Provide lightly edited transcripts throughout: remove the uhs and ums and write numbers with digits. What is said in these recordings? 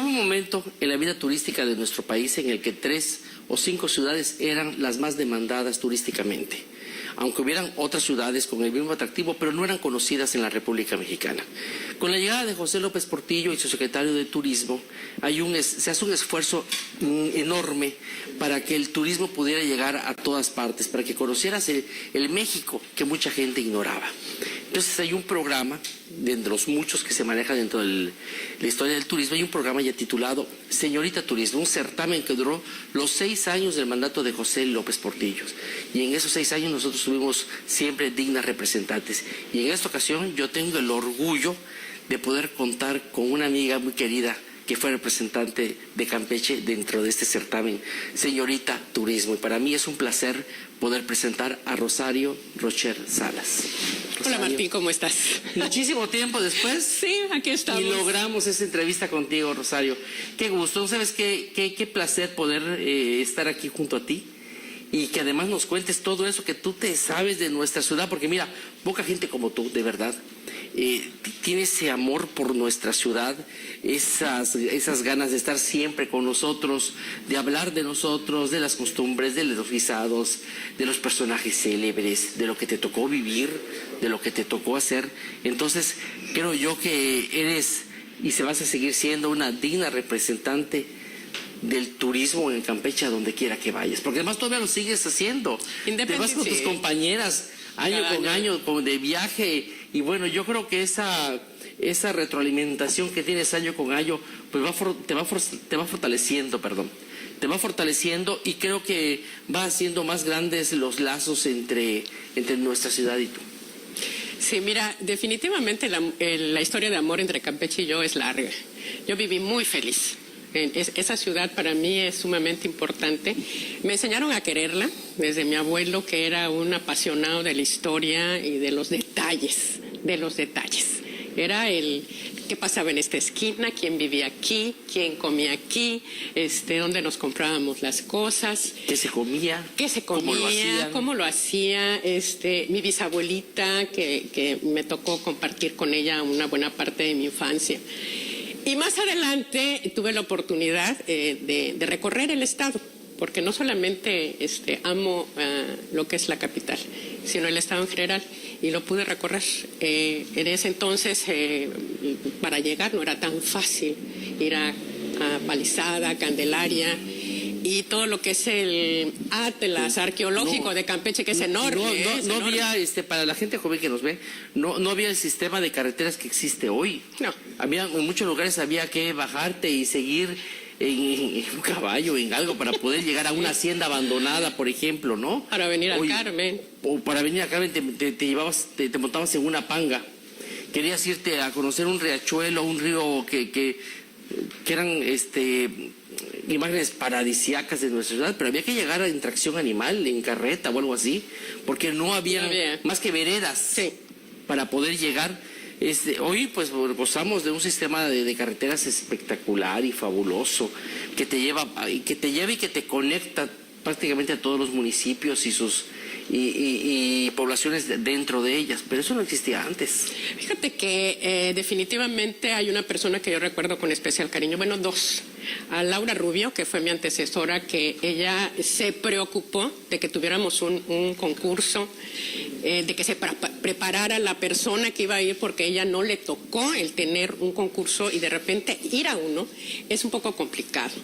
hubo un momento en la vida turística de nuestro país en el que 3 o 5 ciudades eran las más demandadas turísticamente, aunque hubieran otras ciudades con el mismo atractivo, pero no eran conocidas en la República Mexicana. Con la llegada de José López Portillo y su secretario de Turismo, se hace un esfuerzo enorme para que el turismo pudiera llegar a todas partes, para que conocieras el México que mucha gente ignoraba. Entonces hay un programa, de los muchos que se maneja dentro de la historia del turismo, hay un programa ya titulado Señorita Turismo, un certamen que duró los 6 años del mandato de José López Portillo. Y en esos 6 años nosotros tuvimos siempre dignas representantes. Y en esta ocasión yo tengo el orgullo de poder contar con una amiga muy querida que fue representante de Campeche dentro de este certamen, Señorita Turismo. Y para mí es un placer poder presentar a Rosario Rocher Salas. Hola Martín, ¿cómo estás? Muchísimo tiempo después. Sí, aquí estamos. Y logramos esta entrevista contigo, Rosario. Qué gusto, ¿no sabes qué placer poder estar aquí junto a ti? Y que además nos cuentes todo eso que tú te sabes de nuestra ciudad, porque mira, poca gente como tú, de verdad, tiene ese amor por nuestra ciudad, esas ganas de estar siempre con nosotros, de hablar de nosotros, de las costumbres, de los guisados, de los personajes célebres, de lo que te tocó vivir, de lo que te tocó hacer. Entonces, creo yo que eres y se vas a seguir siendo una digna representante del turismo en Campeche a donde quiera que vayas, porque además todavía lo sigues haciendo. Te vas con tus compañeras año con año de viaje, y bueno, yo creo que esa retroalimentación que tienes año con año pues te va fortaleciendo, te va fortaleciendo, y creo que va haciendo más grandes los lazos entre nuestra ciudad y tú. Sí, mira, definitivamente la historia de amor entre Campeche y yo es larga. Yo viví muy feliz. Esa ciudad para mí es sumamente importante. Me enseñaron a quererla desde mi abuelo, que era un apasionado de la historia y de los detalles, Era el qué pasaba en esta esquina, quién vivía aquí, quién comía aquí, dónde nos comprábamos las cosas. ¿Qué se comía? ¿Cómo lo hacía? Mi bisabuelita, que me tocó compartir con ella una buena parte de mi infancia. Y más adelante tuve la oportunidad de recorrer el estado, porque no solamente amo lo que es la capital, sino el estado en general, y lo pude recorrer. En ese entonces, para llegar no era tan fácil ir a Palizada, Candelaria, y todo lo que es el Atlas arqueológico de Campeche, que es enorme. No había, para la gente joven que nos ve, no había el sistema de carreteras que existe hoy. No. En muchos lugares había que bajarte y seguir en un caballo, en algo, para poder llegar a una hacienda abandonada, por ejemplo, ¿no? Para venir al Carmen. O para venir a Carmen te montabas en una panga. Querías irte a conocer un riachuelo, un río que eran imágenes paradisíacas de nuestra ciudad, pero había que llegar en tracción animal, en carreta o algo así, porque no había más que veredas para poder llegar. Hoy pues gozamos de un sistema de carreteras espectacular y fabuloso, que te lleva y que te conecta prácticamente a todos los municipios y poblaciones dentro de ellas, pero eso no existía antes. Fíjate que definitivamente hay una persona que yo recuerdo con especial cariño, bueno, dos. A Laura Rubio, que fue mi antecesora, que ella se preocupó de que tuviéramos un concurso, de que se preparara la persona que iba a ir, porque ella no le tocó el tener un concurso, y de repente ir a uno es un poco complicado.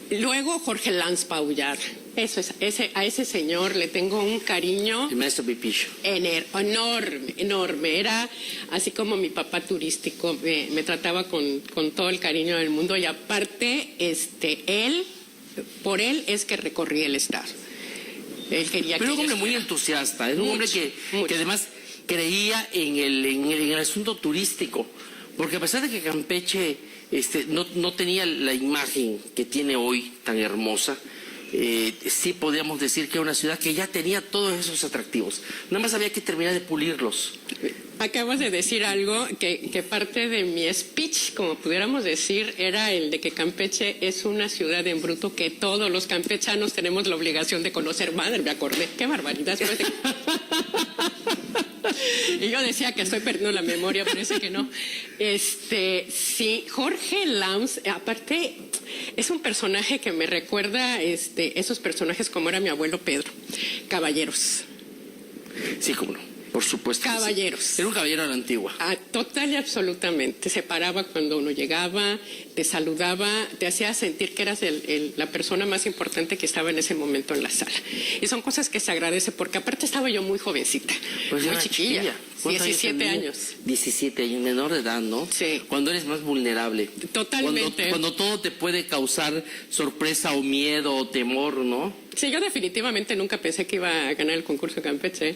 Luego Jorge Lanz Paullar, a ese señor le tengo un cariño. El maestro Pipicho. Enorme. Era así como mi papá turístico, me trataba con todo el cariño del mundo, y aparte, por él es que recorrí el estado. Él quería. Pero un hombre muy entusiasta, es un hombre que además creía en el asunto turístico, porque a pesar de que Campeche no tenía la imagen que tiene hoy tan hermosa, sí podíamos decir que era una ciudad que ya tenía todos esos atractivos. Nada más había que terminar de pulirlos. Acabas de decir algo que parte de mi speech, como pudiéramos decir, era el de que Campeche es una ciudad en bruto que todos los campechanos tenemos la obligación de conocer. Madre, me acordé. ¡Qué barbaridad! Y yo decía que estoy perdiendo la memoria, parece que no. Sí, Jorge Lams, aparte, es un personaje que me recuerda esos personajes como era mi abuelo Pedro, caballeros. Sí, cómo no. Por supuesto. Caballeros. Sí. Era un caballero a la antigua. Total y absolutamente. Se paraba cuando uno llegaba, te saludaba, te hacía sentir que eras la persona más importante que estaba en ese momento en la sala. Y son cosas que se agradece, porque aparte estaba yo muy jovencita, pues muy chiquilla. 17 años. 17 años, menor de edad, ¿no? Sí. Cuando eres más vulnerable. Totalmente. Cuando todo te puede causar sorpresa o miedo o temor, ¿no? Sí, yo definitivamente nunca pensé que iba a ganar el concurso Campeche.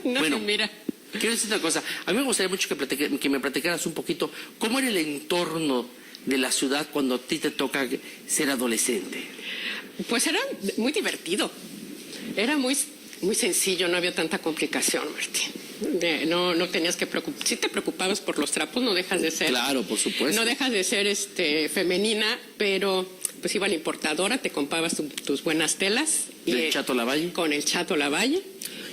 No, bueno, mira. Quiero decir una cosa. A mí me gustaría mucho que me platicaras un poquito cómo era el entorno de la ciudad cuando a ti te toca ser adolescente. Pues era muy divertido. Era muy sencillo, no había tanta complicación, Martín. No tenías que preocupar. Si te preocupabas por los trapos, no dejas de ser. Claro, por supuesto. No dejas de ser femenina, pero pues iba a la importadora, te comprabas tus buenas telas. ¿El Chato Lavalle? Con el Chato Lavalle.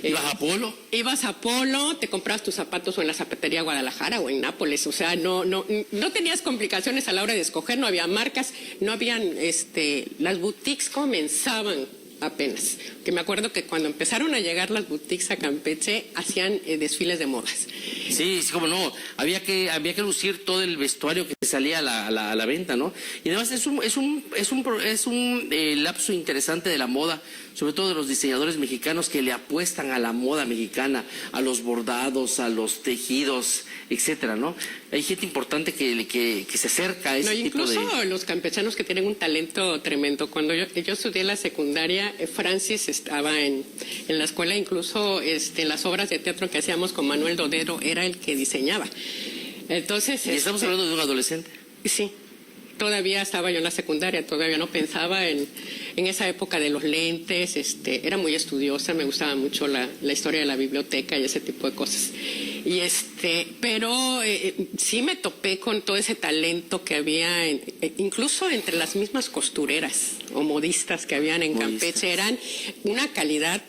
¿Ibas a Polo? Ibas a Polo, te comprabas tus zapatos o en la zapatería Guadalajara o en Nápoles. O sea, no tenías complicaciones a la hora de escoger, no había marcas, no habían, las boutiques comenzaban apenas. Que me acuerdo que cuando empezaron a llegar las boutiques a Campeche, hacían desfiles de modas. Sí, cómo no. Había que lucir todo el vestuario que salía a la venta, ¿no? Y además es un lapso interesante de la moda, sobre todo de los diseñadores mexicanos que le apuestan a la moda mexicana, a los bordados, a los tejidos, etcétera, ¿no? Hay gente importante que se acerca a ese tipo de... Incluso los campechanos que tienen un talento tremendo. Cuando yo estudié la secundaria, Francis estaba en la escuela, incluso las obras de teatro que hacíamos con Manuel Dodero era el que diseñaba. Entonces... ¿Y estamos hablando de un adolescente? Sí. Todavía estaba yo en la secundaria, todavía no pensaba en esa época de los lentes, era muy estudiosa, me gustaba mucho la historia de la biblioteca y ese tipo de cosas. Pero sí me topé con todo ese talento que había, incluso entre las mismas costureras o modistas que habían en Campeche, eran una calidad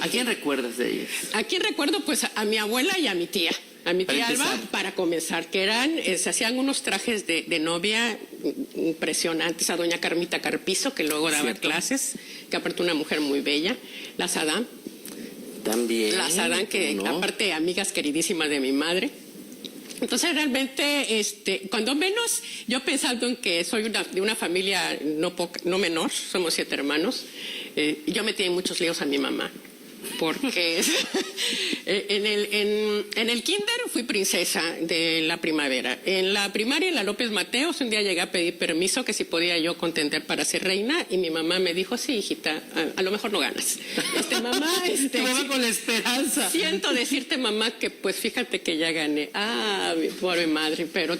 ¿A quién recuerdas de ellas? ¿A quién recuerdo? Pues a mi abuela y a mi tía. A mi tía Alba, para comenzar, que se hacían unos trajes de novia impresionantes. A doña Carmita Carpizo, que luego daba clases, que aparte una mujer muy bella. La Sadam. También. La Sadam, que aparte amigas queridísimas de mi madre. Entonces realmente, cuando menos, yo pensando en que soy de una familia no menor, somos 7 hermanos, yo metí en muchos líos a mi mamá. Porque en el kinder fui princesa de la primavera. En la primaria, en la López Mateos, un día llegué a pedir permiso que si podía yo contender para ser reina y mi mamá me dijo, sí, hijita, a lo mejor no ganas. Mamá, mamá con la esperanza. Siento decirte, mamá, que pues fíjate que ya gané. Mi pobre madre, pero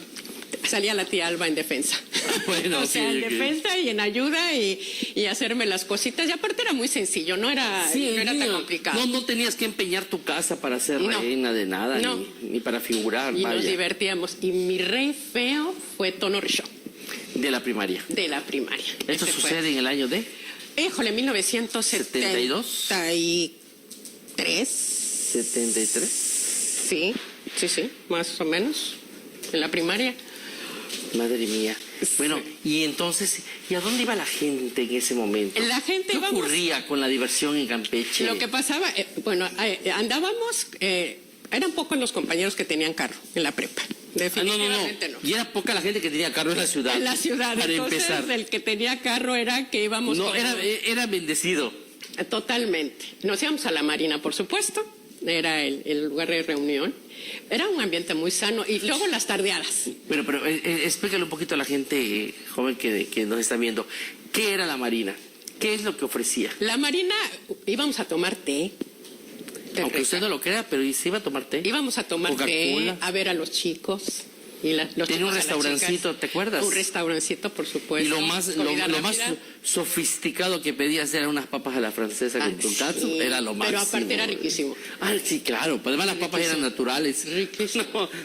salía la tía Alba en defensa. Bueno, o sea, en defensa y en ayuda y hacerme las cositas. Y aparte era muy sencillo, no era tan complicado. No tenías que empeñar tu casa para ser reina de nada, ni para figurar. Y nos divertíamos. Y mi rey feo fue Tono Richaud. De la primaria. De la primaria. ¿Esto sucede en el año de? Híjole, 1972. 73. 73. Sí, más o menos. En la primaria. Madre mía. Bueno, y entonces, ¿y a dónde iba la gente en ese momento? La gente ¿Qué ocurría con la diversión en Campeche? Lo que pasaba, andábamos, eran pocos los compañeros que tenían carro en la prepa. Definitivamente no. Y era poca la gente que tenía carro en la ciudad. En la ciudad. Para entonces, empezar. El que tenía carro era que íbamos... No, era bendecido. Totalmente. Nos íbamos a la Marina, por supuesto. Era el lugar de reunión. Era un ambiente muy sano. Y luego las tardeadas. Pero explícale un poquito a la gente joven que nos está viendo. ¿Qué era la Marina? ¿Qué es lo que ofrecía? La Marina, íbamos a tomar té. Aunque usted no lo crea, pero se iba a tomar té. Íbamos a tomar té, a ver a los chicos. Tiene un restaurancito, ¿te acuerdas? Un restaurancito, por supuesto. Y lo más sofisticado que pedías eran unas papas a la francesa con tu cazo. Era lo máximo. Pero aparte era riquísimo. Sí, claro. Además las papas eran naturales.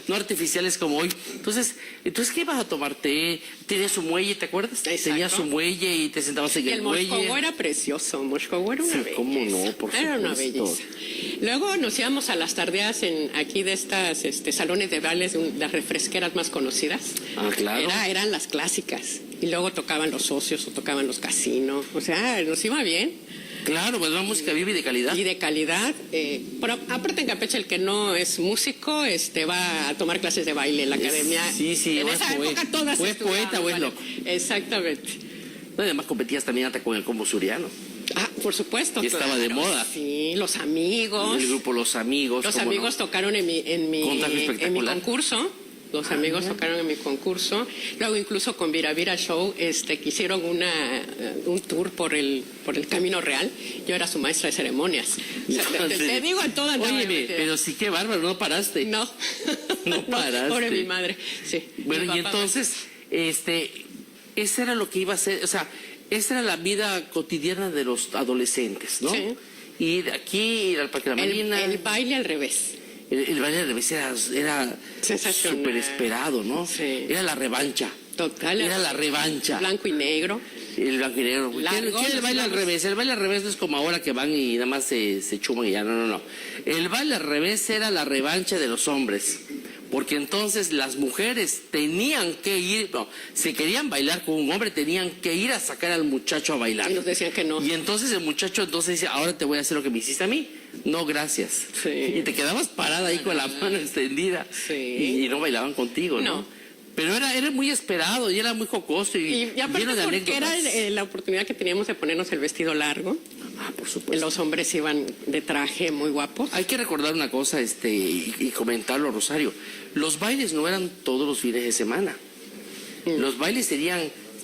No artificiales como hoy. Entonces, ¿qué ibas a tomar? Té, tenía su muelle, ¿te acuerdas? Exacto. Tenía su muelle y te sentabas en el muelle. El Moscovo era precioso. Moscovo era una belleza. ¿Cómo no? Por supuesto. Era una belleza. Luego nos íbamos a las tardeas aquí de estas salones de bailes, las refresqueras más conocidas. Ah, claro. Eran las clásicas. Y luego tocaban los socios o tocaban los casinos. O sea, nos iba bien. Claro, pues una música viva y de calidad. Y de calidad. Pero aparte en Campeche, el que no es músico va a tomar clases de baile en la academia. Sí, en esa época todas o es poeta o es loco. Exactamente. No, además competías también hasta con el combo suriano. Ah, por supuesto. Y estaba de moda. Sí, Los Amigos. El grupo Los Amigos. Los Amigos tocaron en mi concurso. Los Amigos tocaron en mi concurso. Luego incluso con Vira Show que hicieron un tour por el Camino Real. Yo era su maestra de ceremonias. O sea, te digo a todas. Oye, pero sí que bárbaro, no paraste. No. No paraste. Pobre mi madre. Sí. Bueno, y entonces, ese era lo que iba a ser, o sea, esa era la vida cotidiana de los adolescentes, ¿no? Sí. Ir aquí, ir al Parque de la Marina. El baile al revés. El baile al revés era sensacional, súper esperado, ¿no? Sí. Era la revancha. Total. Era la revancha. Blanco y negro. El blanco y negro. ¿Qué es el baile al revés? El baile al revés no es como ahora que van y nada más se chuman y ya. No. El baile al revés era la revancha de los hombres. Porque entonces las mujeres tenían que ir, si querían bailar con un hombre, tenían que ir a sacar al muchacho a bailar. Y nos decían que no. Y entonces el muchacho dice, ahora te voy a hacer lo que me hiciste a mí. No, gracias. Sí. Y te quedabas parada ahí con la mano extendida. Sí. Y no bailaban contigo, ¿no? No. Pero era muy esperado y era muy jocoso y aparte lleno de porque anécdotas. era la oportunidad que teníamos de ponernos el vestido largo. Ah, por supuesto. Los hombres iban de traje muy guapos. Hay que recordar una cosa y comentarlo, Rosario. Los bailes no eran todos los fines de semana. Los bailes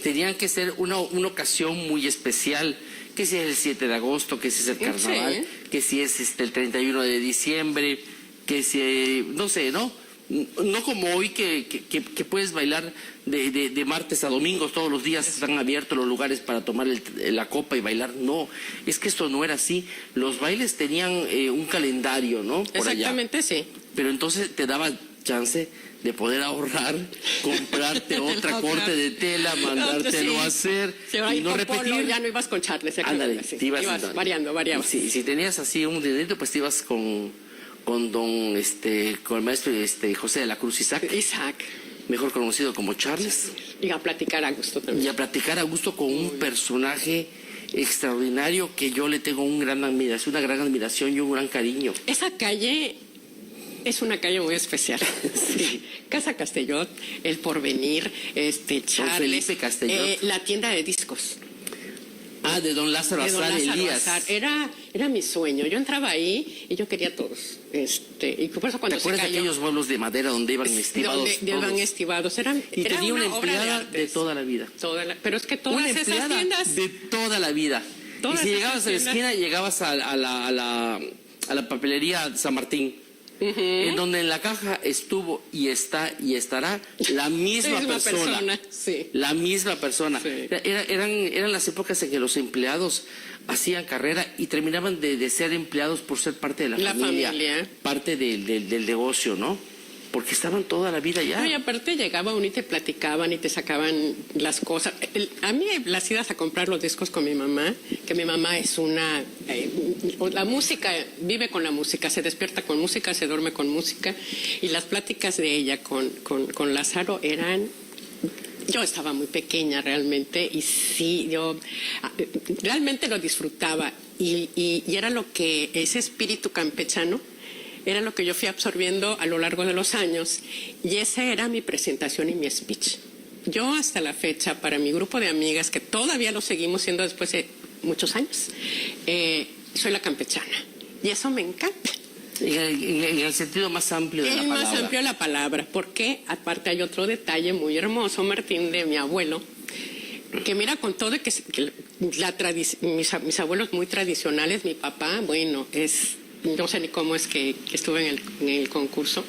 tenían que ser una ocasión muy especial. Que si es el 7 de agosto, que si es el carnaval, Sí. que si es el 31 de diciembre, que si, no sé, ¿no? No como hoy que puedes bailar de martes a domingos, todos los días están abiertos los lugares para tomar la copa y bailar. No, es que esto no era así. Los bailes tenían un calendario, ¿no? Por Exactamente, allá. sí. Pero entonces te daba chance de poder ahorrar, comprarte otra corte de tela, mandártelo a hacer y no repetir. Polo, ya no ibas con charles. Ándale, sí. te ibas variabas. Si tenías así un dinerito, pues te ibas con don con el maestro José de la Cruz Isaac, mejor conocido como Charles, y a platicar a gusto también. Y a platicar a gusto con un personaje extraordinario que yo le tengo una gran admiración y un gran cariño. Esa calle es una calle muy especial. Sí. Casa Castellot, El Porvenir, Charles, Felipe Castellot. La tienda de discos. Ah, de don Lázaro Azar Elías. Era mi sueño. Yo entraba ahí y yo quería todos. Y por eso cuando ¿te acuerdas de aquellos muebles de madera donde iban estivados? Donde iban estivados. Y tenía una empleada de toda la vida. Pero es que todas esas tiendas de toda la vida. Y si llegabas a la esquina, llegabas a la papelería San Martín. En donde en la caja estuvo y está y estará la misma persona. Sí. La misma persona. Sí. Eran las épocas en que los empleados hacían carrera y terminaban de ser empleados por ser parte de la familia, parte del negocio, ¿no? Porque estaban toda la vida ya. No, y aparte llegaba uno y te platicaban y te sacaban las cosas. A mí las idas a comprar los discos con mi mamá, que mi mamá es la música, vive con la música, se despierta con música, se duerme con música. Y las pláticas de ella con Lázaro eran... Yo estaba muy pequeña realmente y sí, yo realmente lo disfrutaba. Y era lo que ese espíritu campechano era lo que yo fui absorbiendo a lo largo de los años y esa era mi presentación y mi speech. Yo hasta la fecha, para mi grupo de amigas, que todavía lo seguimos siendo después de muchos años, soy la campechana y eso me encanta. En el sentido más amplio de la palabra. El más amplio de la palabra, porque aparte hay otro detalle muy hermoso, Martín, de mi abuelo, que mira, con todo que mis abuelos muy tradicionales, mi papá, bueno, no sé ni cómo es que estuve en el concurso.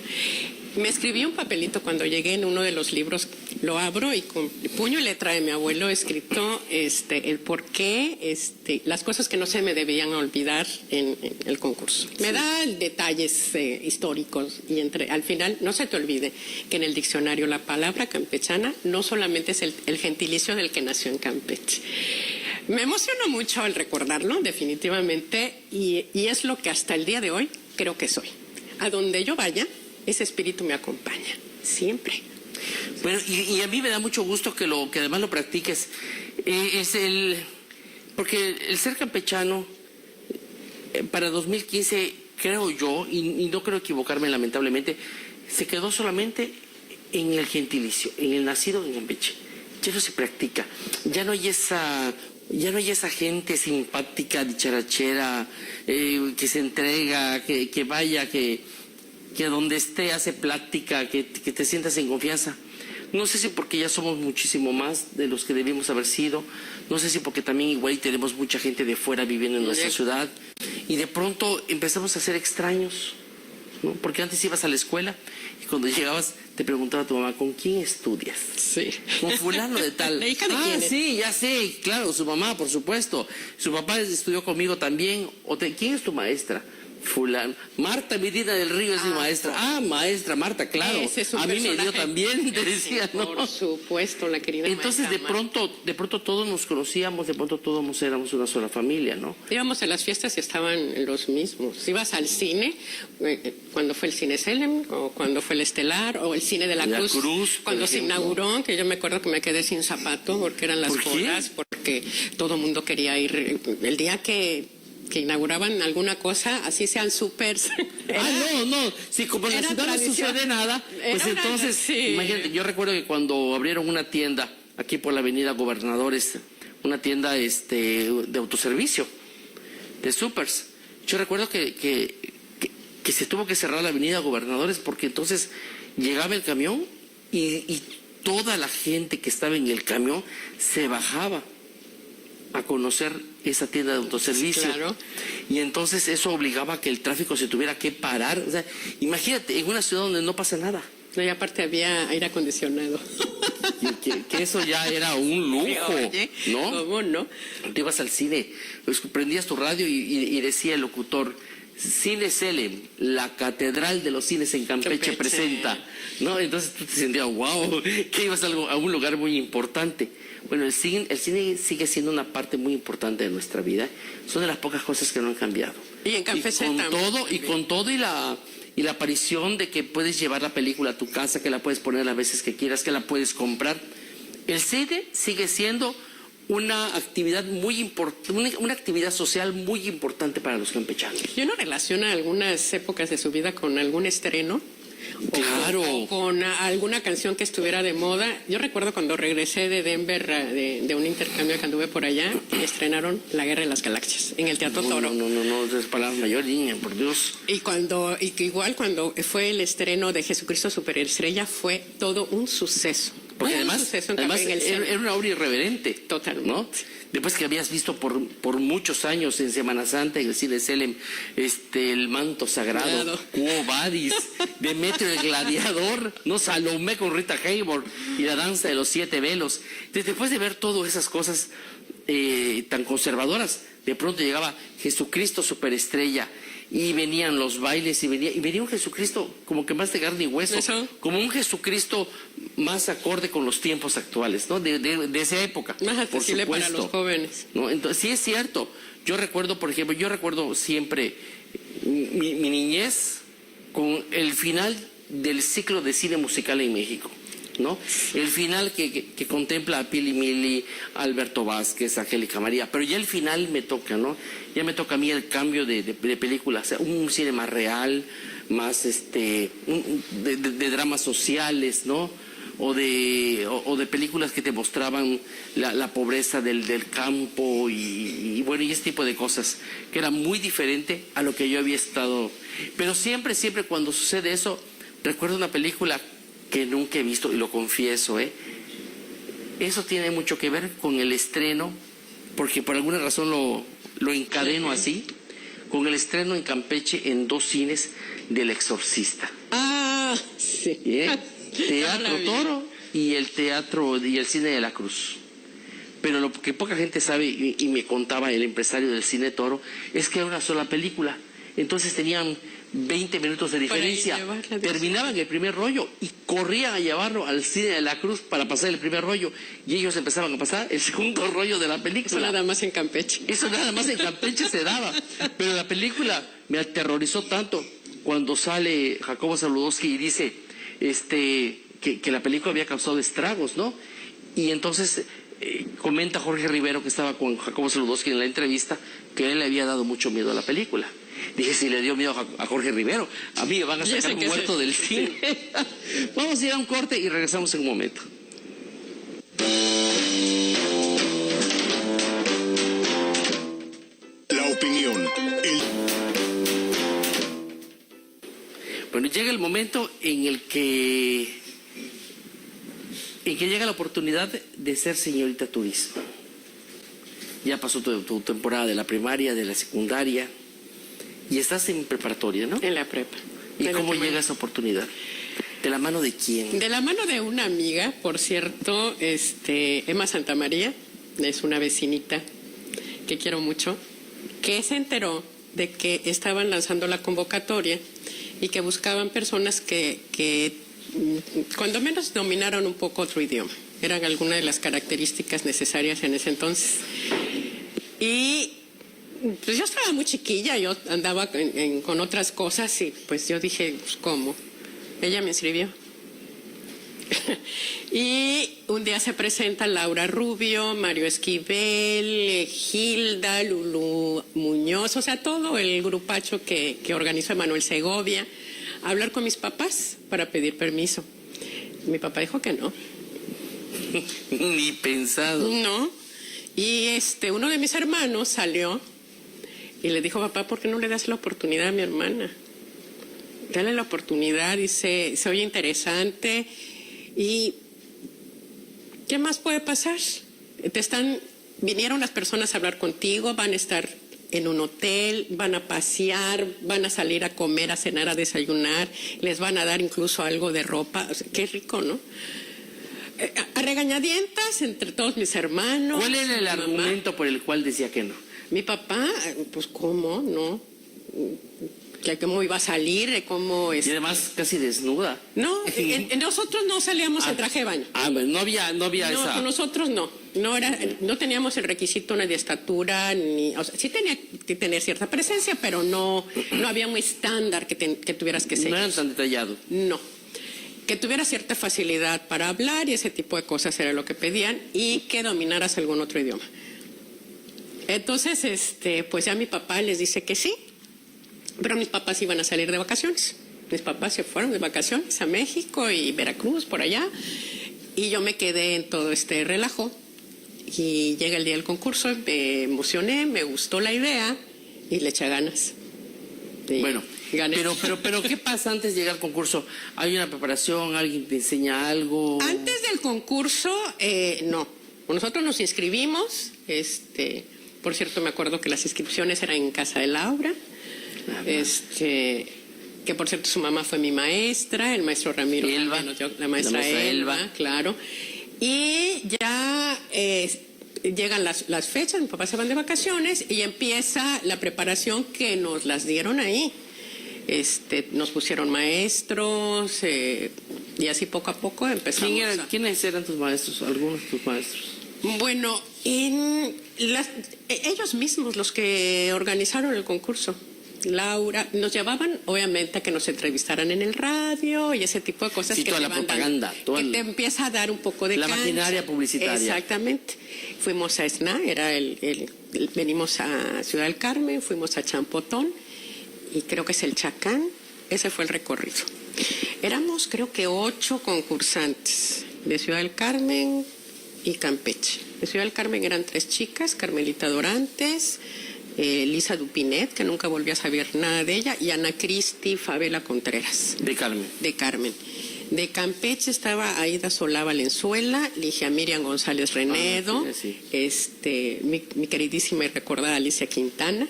Me escribí un papelito cuando llegué en uno de los libros, lo abro y con puño y letra de mi abuelo escrito el por qué, las cosas que no se me debían olvidar en el concurso. Me da detalles históricos y al final no se te olvide que en el diccionario la palabra campechana no solamente es el gentilicio del que nació en Campeche. Me emociono mucho al recordarlo, definitivamente, y es lo que hasta el día de hoy creo que soy. A donde yo vaya, ese espíritu me acompaña, siempre. Bueno, y a mí me da mucho gusto que además lo practiques. Porque el ser campechano, para 2015, creo yo, y no creo equivocarme lamentablemente, se quedó solamente en el gentilicio, en el nacido en Campeche. Ya no se practica, ya no hay esa gente simpática, dicharachera, que se entrega, que vaya, que donde esté hace plática, que te sientas en confianza. No sé si porque ya somos muchísimo más de los que debimos haber sido, no sé si porque también igual tenemos mucha gente de fuera viviendo en nuestra ciudad, y de pronto empezamos a ser extraños, ¿no? Porque antes ibas a la escuela y cuando llegabas te preguntaba a tu mamá, ¿con quién estudias? Sí. Con fulano de tal. ¿La hija de quién es? Sí, ya sé, claro, su mamá, por supuesto. Su papá estudió conmigo también. ¿Quién es tu maestra? Fulano. Marta Medina del Río es mi maestra. Maestra Marta, claro. Ese es un a mí me dio personaje. también, te decía, Sí, ¿no? por supuesto, la querida Entonces maestra de pronto todos nos conocíamos, de pronto todos éramos una sola familia, ¿no? Íbamos a las fiestas y estaban los mismos. Ibas al cine, cuando fue el Cine Selem, o cuando fue el Estelar, o el Cine de la Cruz, cuando se inauguró, que yo me acuerdo que me quedé sin zapato porque eran las colas, porque todo el mundo quería ir. El día que inauguraban alguna cosa, así sean supers. No, si como en la ciudad no sucede nada, pues entonces, sí. Imagínate, yo recuerdo que cuando abrieron una tienda aquí por la avenida Gobernadores, una tienda de autoservicio, de supers, yo recuerdo que se tuvo que cerrar la avenida Gobernadores porque entonces llegaba el camión y toda la gente que estaba en el camión se bajaba a conocer esa tienda de autoservicio. Claro. Y entonces eso obligaba a que el tráfico se tuviera que parar. O sea, imagínate, en una ciudad donde no pasa nada. No, y aparte había aire acondicionado. Que eso ya era un lujo, Oye, ¿no? ¿cómo no? Te ibas al cine, prendías tu radio y decía el locutor, Cine Selem, la catedral de los cines en Campeche presenta, ¿no? Entonces tú te sentías, wow, que ibas a un lugar muy importante. Bueno, el cine sigue siendo una parte muy importante de nuestra vida. Son de las pocas cosas que no han cambiado. Y en Campeche también. Con todo y la aparición de que puedes llevar la película a tu casa, que la puedes poner las veces que quieras, que la puedes comprar. El cine sigue siendo una actividad muy importante, una actividad social muy importante para los campechanos. ¿Y uno relaciona algunas épocas de su vida con algún estreno? Claro. O con alguna canción que estuviera de moda. Yo recuerdo cuando regresé de Denver de un intercambio que anduve por allá, estrenaron La Guerra de las Galaxias en el Teatro Toro. No, es palabra mayor, niña, por Dios. Y que igual cuando fue el estreno de Jesucristo Superestrella fue todo un suceso. Porque además era una obra irreverente. Totalmente. ¿No? Después que habías visto por muchos años en Semana Santa en el Cine Selem, el manto sagrado, Quo Vadis, Demetrio el Gladiador, no, Salomé con Rita Hayworth y la danza de los 7 velos. Entonces, después de ver todas esas cosas tan conservadoras, de pronto llegaba Jesucristo Superestrella y venían los bailes y venía un Jesucristo como que más de carne y hueso, como un Jesucristo más acorde con los tiempos actuales, ¿no? De esa época. Más accesible para los jóvenes. ¿No? Entonces, sí es cierto. Yo recuerdo, por ejemplo, siempre mi niñez con el final del ciclo de cine musical en México, ¿no? El final que contempla a Pili Mili, Alberto Vázquez, Angélica María, pero ya el final me toca, ¿no? Ya me toca a mí el cambio de película, o sea, un cine más real, más de dramas sociales, ¿no? O de películas que te mostraban la pobreza del campo y bueno, y ese tipo de cosas, que era muy diferente a lo que yo había estado. Pero siempre cuando sucede eso, recuerdo una película que nunca he visto, y lo confieso, eso tiene mucho que ver con el estreno, porque por alguna razón lo encadeno así, con el estreno en Campeche en 2 cines del Exorcista. Sí. Teatro Toro y el Cine de la Cruz. Pero lo que poca gente sabe, y me contaba el empresario del Cine Toro, es que era una sola película. entonces tenían 20 minutos de diferencia. Terminaban el primer rollo y corrían a llevarlo al cine de la Cruz para pasar el primer rollo. Y ellos empezaban a pasar el segundo rollo de la película. Eso nada más en Campeche. Eso nada más en Campeche se daba. Pero la película me aterrorizó tanto cuando sale Jacobo Zabludovsky y dice que la película había causado estragos, ¿no? Y entonces comenta Jorge Rivero, que estaba con Jacobo Zabludovsky en la entrevista, que a él le había dado mucho miedo a la película. Dije, si le dio miedo a Jorge Rivero, a mí me van a sacar muerto del cine. Vamos a ir a un corte y regresamos en un momento. La opinión. Bueno, llega el momento en el que llega la oportunidad de ser señorita turismo. Ya pasó tu temporada de la primaria, de la secundaria, y estás en preparatoria, ¿no? En la prepa. ¿Y cómo llega esa oportunidad? ¿De la mano de quién? De la mano de una amiga, por cierto, Emma Santamaría, es una vecinita que quiero mucho, que se enteró de que estaban lanzando la convocatoria y que buscaban personas que cuando menos dominaron un poco otro idioma. Eran algunas de las características necesarias en ese entonces. Y pues yo estaba muy chiquilla, yo andaba con otras cosas y pues yo dije, pues, ¿cómo? Ella me inscribió. Y un día se presenta Laura Rubio, Mario Esquivel, Gilda, Lulú Muñoz, o sea, todo el grupacho que organizó Emanuel Segovia, a hablar con mis papás para pedir permiso. Mi papá dijo que no. Ni pensado. No. Y uno de mis hermanos salió y le dijo, papá, ¿por qué no le das la oportunidad a mi hermana? Dale la oportunidad, dice, se oye interesante. ¿Y qué más puede pasar? Vinieron las personas a hablar contigo, van a estar en un hotel, van a pasear, van a salir a comer, a cenar, a desayunar, les van a dar incluso algo de ropa. O sea, qué rico, ¿no? A regañadientas entre todos mis hermanos. ¿Cuál era el argumento por el cual decía que no? Mi papá, pues ¿cómo? ¿No? Que cómo iba a salir, cómo es. Y además casi desnuda. No, nosotros no salíamos en traje de baño. Bueno, no había esa. No, nosotros no. No teníamos el requisito ni de estatura, ni, o sea, sí tenía que tener cierta presencia, pero no había un estándar que tuvieras que seguir. No eran tan detallados. No. Que tuvieras cierta facilidad para hablar y ese tipo de cosas era lo que pedían, y que dominaras algún otro idioma. Entonces, pues ya mi papá les dice que sí, pero mis papás iban a salir de vacaciones. Mis papás se fueron de vacaciones a México y Veracruz, por allá, y yo me quedé en todo este relajo. Y llega el día del concurso, me emocioné, me gustó la idea y le eché ganas. Y bueno, gané. Pero ¿qué pasa antes de llegar al concurso? ¿Hay una preparación? ¿Alguien te enseña algo? Antes del concurso, no. Nosotros nos inscribimos, por cierto, me acuerdo que las inscripciones eran en casa de Laura, que por cierto su mamá fue mi maestra, el maestro Ramiro, Elba, la maestra Elba, claro. Y ya llegan las fechas, mi papá se van de vacaciones y empieza la preparación que nos las dieron ahí. Nos pusieron maestros y así poco a poco empezamos. ¿Quiénes eran tus maestros? ¿Algunos de tus maestros? Bueno, ellos mismos, los que organizaron el concurso. Laura, nos llevaban obviamente a que nos entrevistaran en el radio y ese tipo de cosas, sí, que toda te la propaganda, te empieza a dar un poco de la cancha. maquinaria publicitaria. Exactamente. Fuimos a Esna, venimos a Ciudad del Carmen, fuimos a Champotón y creo que es el Chacán. Ese fue el recorrido. Éramos creo que 8 concursantes de Ciudad del Carmen y Campeche. De Ciudad del Carmen eran 3 chicas, Carmelita Dorantes, Lisa Dupinet, que nunca volví a saber nada de ella, y Ana Cristi Favela Contreras. De Carmen. De Carmen. De Campeche estaba Aida Solá Valenzuela, Ligia Miriam González Renedo, sí. Mi queridísima y recordada Alicia Quintana.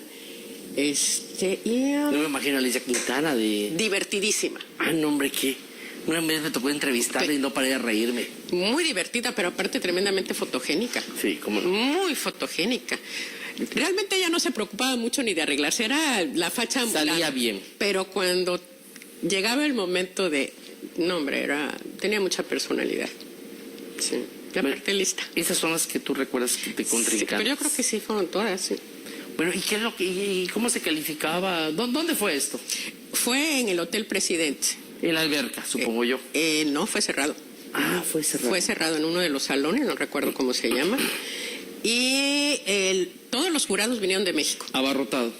No me imagino a Alicia Quintana de... Divertidísima. No, hombre, ¿qué? Una vez me tocó entrevistarla y no paré de reírme. Muy divertida, pero aparte tremendamente fotogénica. Sí, cómo no. Muy fotogénica. Realmente ella no se preocupaba mucho ni de arreglarse, era la facha ambulante. Salía bien. Pero cuando llegaba el momento de... No, hombre, tenía mucha personalidad. Sí, la parte lista. Esas son las que tú recuerdas que te contrincantes. Sí, pero yo creo que sí fueron todas, sí. Bueno, ¿y qué es y cómo se calificaba? ¿Dónde fue esto? Fue en el Hotel Presidente. En la alberca, supongo yo. No, fue cerrado. Ah, fue cerrado. Fue cerrado en uno de los salones, no recuerdo cómo se llama. Y todos los jurados vinieron de México. Abarrotado.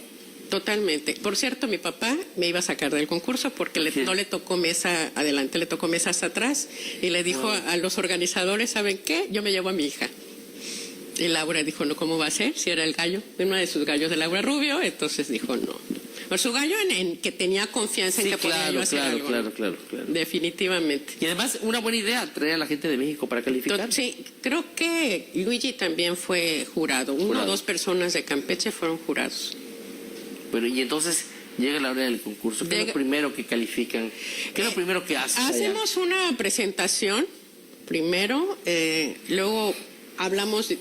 Totalmente. Por cierto, mi papá me iba a sacar del concurso porque no le tocó mesa adelante, le tocó mesa hasta atrás. Y le dijo a los organizadores, ¿saben qué? Yo me llevo a mi hija. Y Laura dijo, no, ¿cómo va a ser? Si era el gallo, uno de sus gallos de Laura Rubio, entonces dijo, no. Por su gallo en que tenía confianza en que podía yo hacer algo. Claro. Definitivamente. Y además, una buena idea, traer a la gente de México para calificar. Sí, creo que Luigi también fue jurado. Una o dos personas de Campeche fueron jurados. Bueno, y entonces llega la hora del concurso. ¿Qué es lo primero que califican? ¿Qué es lo primero que haces? Hacemos una presentación primero, luego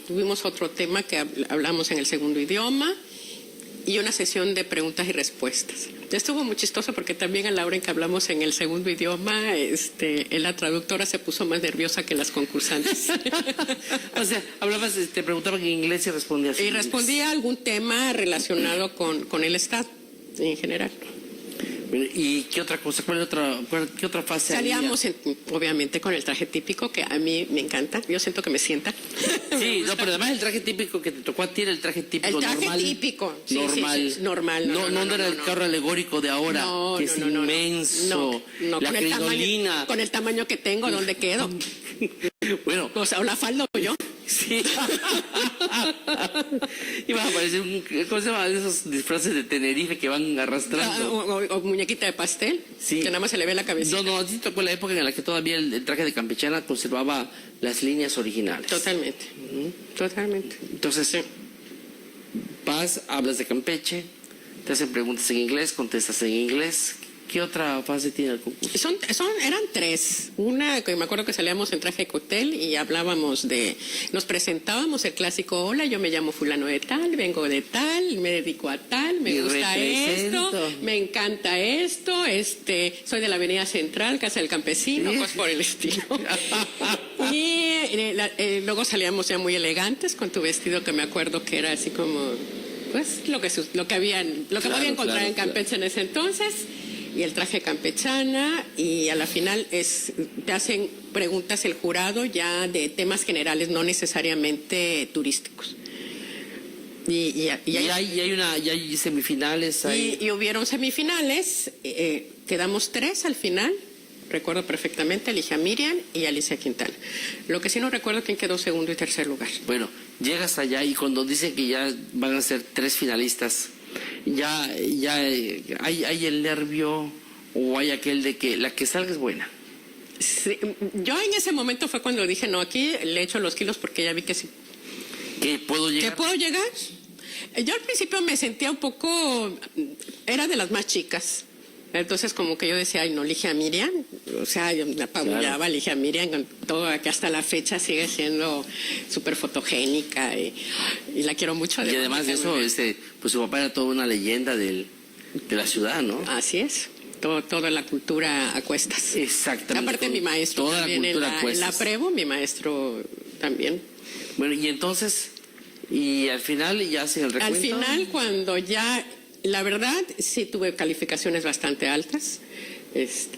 tuvimos otro tema que hablamos en el segundo idioma y una sesión de preguntas y respuestas. Estuvo muy chistoso porque también a la hora en que hablamos en el segundo idioma, la traductora se puso más nerviosa que las concursantes. O sea, te preguntaban en inglés y respondías en inglés. Y respondía a algún tema relacionado con el Estado en general. ¿Y qué otra cosa? ¿Qué otra fase Salíamos, obviamente, con el traje típico, que a mí me encanta. Yo siento que me sienta. Sí, no, pero además el traje típico que te tocó a ti era el traje típico normal. El traje típico. Sí, normal. Sí, normal. No era el carro alegórico de ahora, que es inmenso. La crinolina. Con el tamaño que tengo, ¿dónde quedo? Bueno. O sea, la falda o yo. Sí. Ibas a parecer ¿cómo se llama? Esos disfraces de Tenerife que van arrastrando. O muñequita de pastel, sí. Que nada más se le ve la cabeza. No, así tocó la época en la que todavía el traje de campechana conservaba las líneas originales. Totalmente. Totalmente. Entonces, sí. Vas, hablas de Campeche, te hacen preguntas en inglés, contestas en inglés. ¿Qué otra fase tiene el concurso? Eran tres. Una que me acuerdo que salíamos en traje de cóctel y nos presentábamos el clásico, hola, yo me llamo fulano de tal, vengo de tal, me dedico a tal, me gusta esto, me encanta esto, soy de la Avenida Central, Casa del Campesino, cosas por el estilo. Y luego salíamos ya muy elegantes con tu vestido que me acuerdo que era así como, pues, lo que podía encontrar en Campeche en ese entonces. Y el traje campechana, y a la final te hacen preguntas el jurado ya de temas generales, no necesariamente turísticos. Y hay semifinales. Y hubieron semifinales, quedamos 3 al final, recuerdo perfectamente, Alicia Miriam y Alicia Quintana. Lo que sí no recuerdo quién quedó segundo y tercer lugar. Bueno, llegas allá y cuando dicen que ya van a ser 3 finalistas, ya hay el nervio o hay aquel de que la que salga es buena. Sí, yo en ese momento fue cuando dije, no, aquí le echo los kilos porque ya vi que sí. ¿Que puedo llegar? ¿Que puedo llegar? Yo al principio me sentía un poco, era de las más chicas. Entonces como que yo decía, ay no, Ligia Miriam, o sea, yo me apabullaba, claro. Ligia Miriam, con todo, que hasta la fecha sigue siendo súper fotogénica y la quiero mucho. Y además de eso, pues su papá era toda una leyenda de la ciudad, ¿no? Así es, toda la cultura a cuestas. Exactamente. Aparte mi maestro toda también la cultura en la Prevo, mi maestro también. Bueno, y entonces, y al final ya hacen el recuento. Al final cuando ya... La verdad, sí tuve calificaciones bastante altas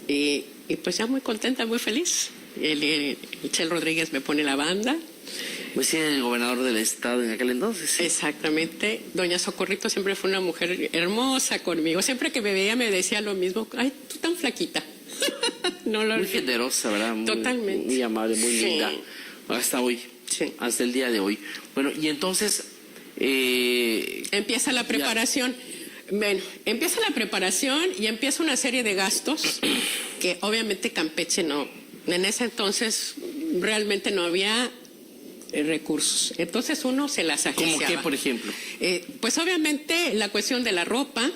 y pues ya muy contenta, muy feliz. El Chel Rodríguez me pone la banda. Pues sí, el gobernador del estado en aquel entonces. ¿Sí? Exactamente. Doña Socorrito siempre fue una mujer hermosa conmigo. Siempre que me veía me decía lo mismo. Ay, tú tan flaquita. Muy generosa, ¿verdad? Totalmente. Muy amable, muy linda. Sí. Hasta hoy. Sí. Hasta el día de hoy. Bueno, y entonces... empieza la preparación. Bueno, empieza la preparación y empieza una serie de gastos que obviamente Campeche no. En ese entonces realmente no había recursos. Entonces uno se las agenciaba. ¿Cómo qué, por ejemplo? Pues obviamente la cuestión de la ropa,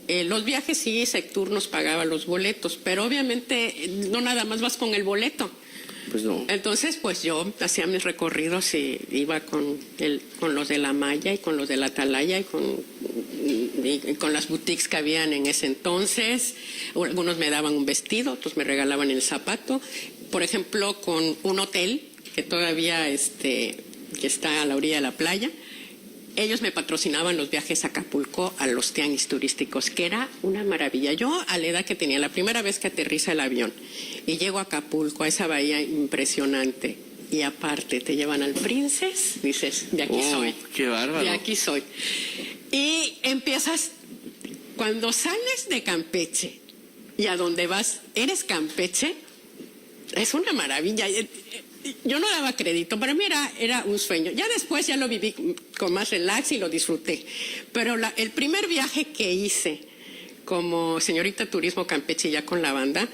los viajes sí, Sectur nos pagaba los boletos, pero obviamente no nada más vas con el boleto. Pues no. Entonces, pues yo hacía mis recorridos y iba con los de la Maya y con los de la Atalaya y con las boutiques que habían en ese entonces. Algunos me daban un vestido, otros me regalaban el zapato. Por ejemplo, con un hotel que todavía que está a la orilla de la playa. Ellos me patrocinaban los viajes a Acapulco, a los tianguis turísticos, que era una maravilla. Yo, a la edad que tenía, la primera vez que aterriza el avión y llego a Acapulco, a esa bahía impresionante, y aparte te llevan al Princess, dices, de aquí soy. ¡Qué bárbaro! De aquí soy. Y empiezas, cuando sales de Campeche y a donde vas, eres Campeche, es una maravilla. Yo no daba crédito, para mí era un sueño. Ya después ya lo viví con más relax y lo disfruté. Pero el primer viaje que hice como señorita Turismo Campeche ya con la banda,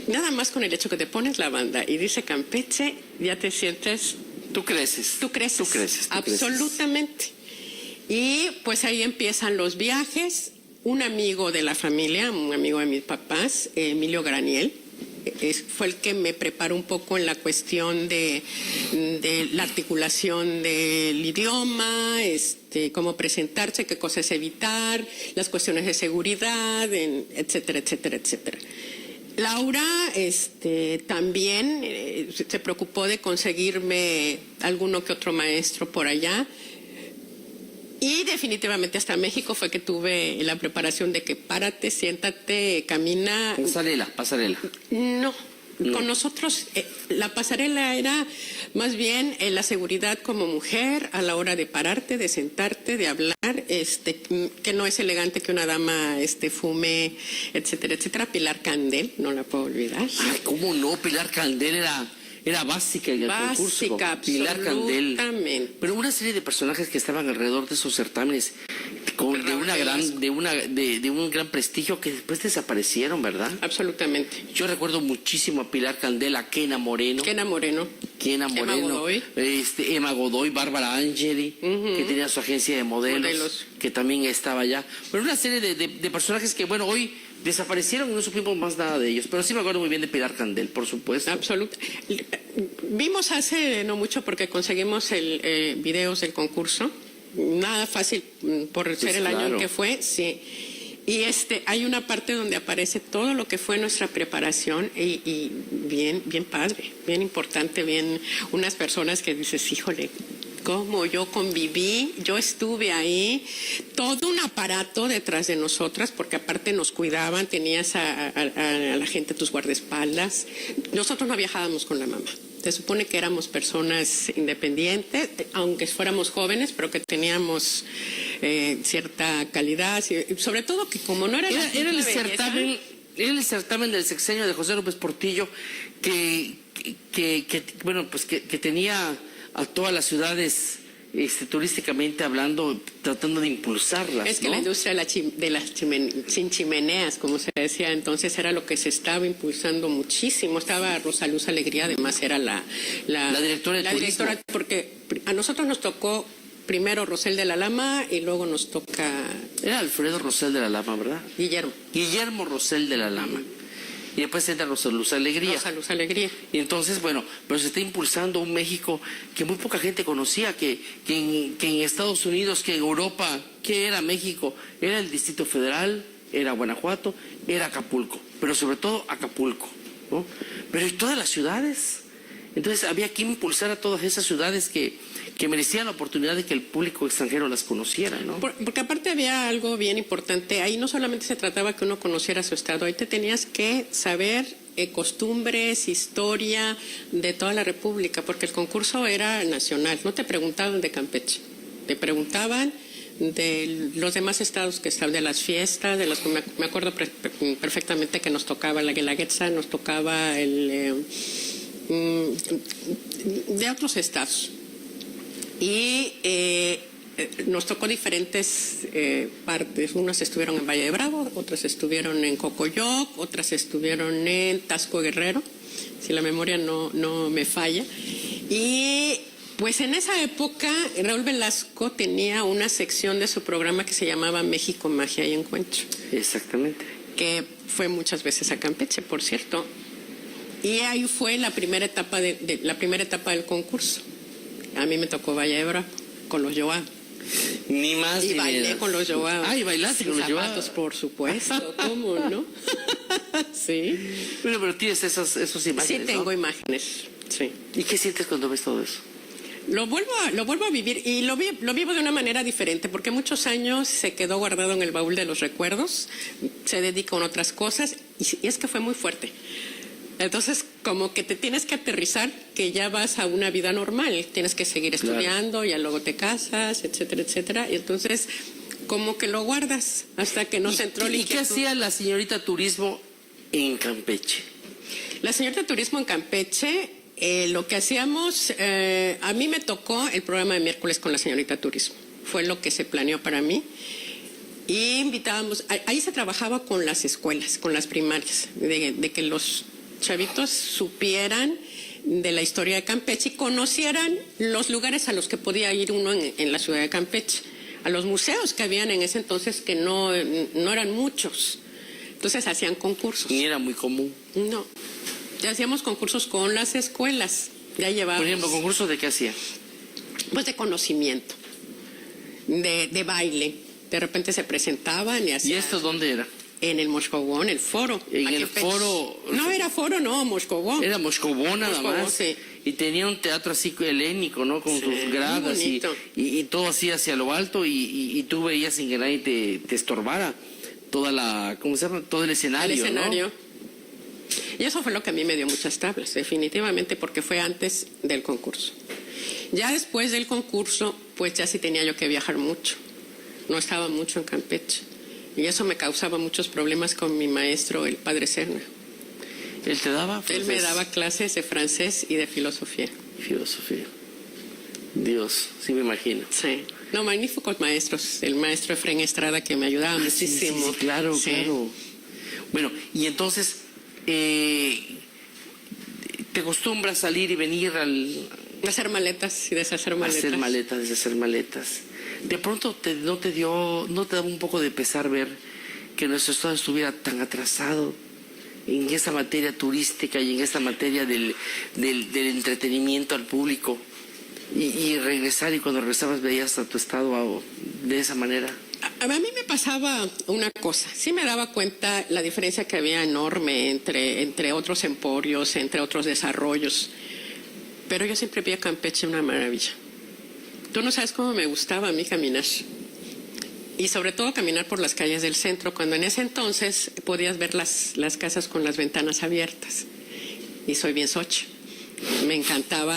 nada más con el hecho que te pones la banda y dice Campeche, ya te sientes... Tú creces. Tú creces. Absolutamente. Y pues ahí empiezan los viajes. Un amigo de la familia, un amigo de mis papás, Emilio Graniel, fue el que me preparó un poco en la cuestión de la articulación del idioma, cómo presentarse, qué cosas evitar, las cuestiones de seguridad, etcétera, etcétera, etcétera. Laura también se preocupó de conseguirme alguno que otro maestro por allá. Y definitivamente hasta México fue que tuve la preparación de que párate, siéntate, camina. Pasarela. No. Con nosotros la pasarela era más bien la seguridad como mujer a la hora de pararte, de sentarte, de hablar, que no es elegante que una dama fume, etcétera, etcétera. Pilar Candel, no la puedo olvidar. Ay, ¿cómo no? Pilar Candel era básica en el concurso. Pilar Candel. Pero una serie de personajes que estaban alrededor de esos certámenes de un gran prestigio que después desaparecieron, ¿verdad? Absolutamente. Yo recuerdo muchísimo a Pilar Candel, a Kena Moreno, Emma Godoy, Bárbara Angeli, que tenía su agencia de modelos, que también estaba allá. Pero una serie de personajes que, bueno, hoy desaparecieron y no supimos más nada de ellos. Pero sí me acuerdo muy bien de Pilar Candel, por supuesto. Absolutamente. Vimos hace no mucho porque conseguimos videos del concurso. Nada fácil por ser el año en que fue, sí. Y hay una parte donde aparece todo lo que fue nuestra preparación y bien padre, bien importante, bien unas personas que dices, híjole, cómo yo conviví, yo estuve ahí, todo un aparato detrás de nosotras, porque aparte nos cuidaban, tenías a la gente, tus guardaespaldas. Nosotros no viajábamos con la mamá. Se supone que éramos personas independientes, aunque fuéramos jóvenes, pero que teníamos cierta calidad, sobre todo que como no era el certamen del sexenio de José López Portillo que tenía a todas las ciudades turísticamente hablando, tratando de impulsarlas. Es que la industria de las sin chimeneas, como se decía entonces, era lo que se estaba impulsando muchísimo. Estaba Rosa Luz Alegría, además era la directora de turismo. Porque a nosotros nos tocó primero Rosel de la Lama y luego nos toca... Era Alfredo Rosel de la Lama, ¿verdad? Guillermo Rosel de la Lama. Y después entra Rosa Luz Alegría. Y entonces, bueno, pero se está impulsando un México que muy poca gente conocía, que en Estados Unidos, que en Europa, ¿qué era México? Era el Distrito Federal, era Guanajuato, era Acapulco, pero sobre todo Acapulco, ¿no? Pero ¿y todas las ciudades? Entonces había que impulsar a todas esas ciudades que merecían la oportunidad de que el público extranjero las conociera, ¿no? Porque aparte había algo bien importante. Ahí no solamente se trataba que uno conociera su estado, ahí te tenías que saber costumbres, historia de toda la República, porque el concurso era nacional. No te preguntaban de Campeche, te preguntaban de los demás estados que estaban, de las fiestas, de las que me acuerdo perfectamente que nos tocaba la Guelaguetza, nos tocaba de otros estados. Y nos tocó diferentes partes. Unas estuvieron en Valle de Bravo, otras estuvieron en Cocoyoc, otras estuvieron en Tasco Guerrero, si la memoria no me falla. Y pues en esa época Raúl Velasco tenía una sección de su programa que se llamaba México, Magia y Encuentro. Exactamente. Que fue muchas veces a Campeche, por cierto. Y ahí fue la primera etapa la primera etapa del concurso. A mí me tocó Valle de Bravo con los Joao. Ni más Y ni bailé menos. con los Joao. Ah, y bailaste con los Joao. Zapatos, por supuesto. ¿Cómo no? Sí. Bueno, pero tienes esas imágenes, Sí, tengo ¿no? imágenes. Sí. ¿Y qué sientes cuando ves todo eso? Lo vuelvo a vivir y lo vivo de una manera diferente porque muchos años se quedó guardado en el baúl de los recuerdos, se dedica a otras cosas y es que fue muy fuerte. Entonces, como que te tienes que aterrizar que ya vas a una vida normal, tienes que seguir estudiando, ya luego te casas, etcétera, etcétera. Y entonces, como que lo guardas hasta que nos entró la ¿Y qué inquietud. hacía la señorita Turismo en Campeche? La señorita Turismo en Campeche, lo que hacíamos, a mí me tocó el programa de miércoles con la señorita Turismo. Fue lo que se planeó para mí. Y invitábamos, ahí se trabajaba con las escuelas, con las primarias, de que los chavitos supieran de la historia de Campeche y conocieran los lugares a los que podía ir uno en la ciudad de Campeche, a los museos que habían en ese entonces que no eran muchos. Entonces hacían concursos. Ni era muy común. No, ya hacíamos concursos con las escuelas, ya llevábamos. Por ejemplo, ¿concursos de qué hacía? Pues de conocimiento, de baile. De repente se presentaban y hacían. ¿Y esto dónde era? En el Moscobón, el foro. En aquí el Peche. foro. No era foro, no, Moscobón. Era Moscobón nada Moscobón, más. sí. Y tenía un teatro así helénico, ¿no? Con Sí, sus gradas muy y bonito. todo así hacia lo alto y tú veías sin que nadie te estorbara toda la, ¿cómo se llama? Todo el escenario, El escenario. ¿no? Y eso fue lo que a mí me dio muchas tablas, definitivamente, porque fue antes del concurso. Ya después del concurso, pues ya sí tenía yo que viajar mucho. No estaba mucho en Campeche. Y eso me causaba muchos problemas con mi maestro, el padre Serna. ¿Él te daba? Él me daba clases de francés y de filosofía. Filosofía. Dios, sí me imagino. Sí. No, magníficos maestros. El maestro Efraín Estrada que me ayudaba Ah, sí, muchísimo. sí, sí, claro, Sí. claro. Bueno, y entonces, ¿te acostumbras a salir y venir Hacer maletas y deshacer a maletas. hacer maletas, deshacer maletas? De pronto no te daba un poco de pesar ver que nuestro estado estuviera tan atrasado en esa materia turística y en esa materia del entretenimiento al público y regresar, y cuando regresabas veías a tu estado de esa manera? A mí me pasaba una cosa, sí me daba cuenta la diferencia que había enorme entre otros emporios, entre otros desarrollos, pero yo siempre vi a Campeche una maravilla. Tú no sabes cómo me gustaba a mí caminar, y sobre todo caminar por las calles del centro, cuando en ese entonces podías ver las casas con las ventanas abiertas, y soy bien socha. Me encantaba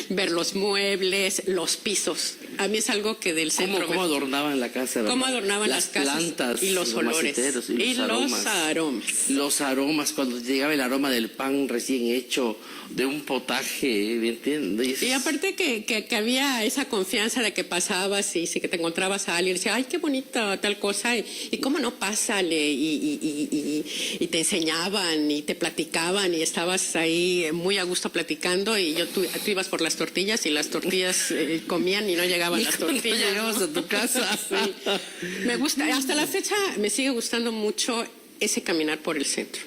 ver los muebles, los pisos. A mí es algo que del centro... ¿Cómo adornaban la casa? ¿Cómo adornaban las casas? Plantas, y los olores. maciteros, Y los aromas. aromas. Los aromas, cuando llegaba el aroma del pan recién hecho, de un potaje, ¿me entiendes? Y aparte que había esa confianza de que pasabas y si que te encontrabas a alguien, decía, ay, qué bonita tal cosa, y cómo no, pásale, y te enseñaban y te platicaban y estabas ahí muy a gusto platicando, y tú ibas por las tortillas y las tortillas comían y no llegaban las tortillas. Llegabas a tu casa. Sí. Me gusta, hasta la fecha me sigue gustando mucho ese caminar por el centro.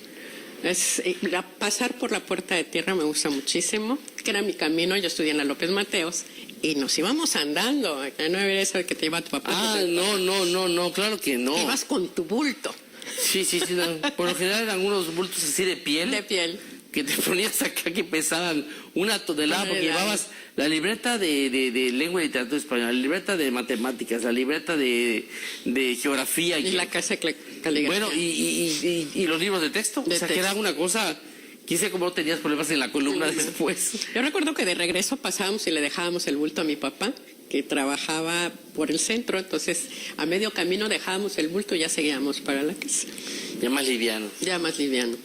Pasar por la Puerta de Tierra me gusta muchísimo, que era mi camino. Yo estudié en la López Mateos y nos íbamos andando. Acá no había eso de que te iba tu papá. Ah, no, claro que no. Ibas con tu bulto. Sí, no. Por lo general eran unos bultos así de piel. De piel. Que te ponías acá que pesaban 1 tonelada, porque Tonelada. llevabas la libreta de lengua y literatura española, la libreta de matemáticas, la libreta de geografía. Y la casa de caligrafía. Bueno, y los libros de texto. De o sea, que era texto. una cosa... Quise cómo tenías problemas en la columna después. Yo recuerdo que de regreso pasábamos y le dejábamos el bulto a mi papá, que trabajaba por el centro. Entonces, a medio camino dejábamos el bulto y ya seguíamos para la casa. Ya más liviano. Ya más liviano.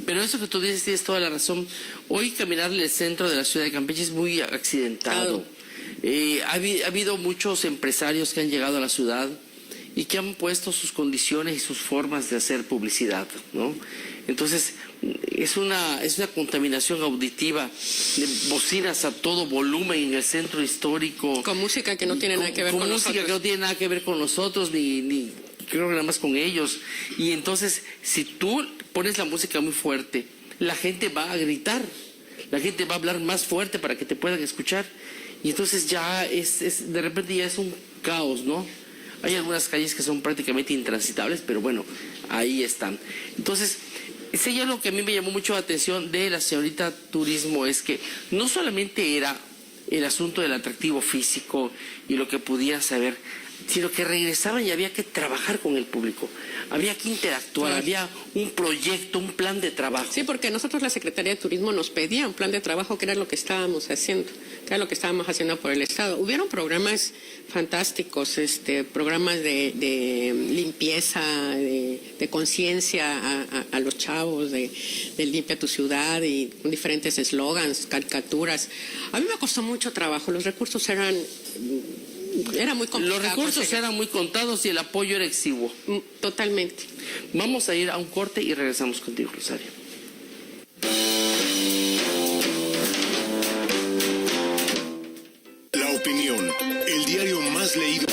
Pero eso que tú dices tienes toda la razón. Hoy caminar en el centro de la ciudad de Campeche es muy accidentado. Ha habido muchos empresarios que han llegado a la ciudad y que han puesto sus condiciones y sus formas de hacer publicidad, ¿no? Entonces, es una contaminación auditiva de bocinas a todo volumen en el centro histórico. Con música que no tiene nada que ver con música nosotros. que no tiene nada que ver con nosotros, ni creo que nada más con ellos. Y entonces, si tú pones la música muy fuerte la gente va a gritar, la gente va a hablar más fuerte para que te puedan escuchar. Y entonces ya de repente ya es un caos, ¿no? Hay algunas calles que son prácticamente intransitables, pero bueno, ahí están. Entonces, ese ya lo que a mí me llamó mucho la atención de la señorita Turismo es que no solamente era el asunto del atractivo físico y lo que podía saber, sino que regresaban y había que trabajar con el público, había que interactuar, había un proyecto, un plan de trabajo. Sí, porque nosotros la Secretaría de Turismo nos pedía un plan de trabajo que era lo que estábamos haciendo, que era lo que estábamos haciendo por el Estado. Hubieron programas fantásticos, programas de limpieza, de conciencia a los chavos, de limpia tu ciudad y con diferentes eslogans, caricaturas. A mí me costó mucho trabajo, los recursos era muy complicado. Los recursos eran muy contados y el apoyo era exiguo. Totalmente. Vamos a ir a un corte y regresamos contigo, Rosario. La Opinión, el diario más leído.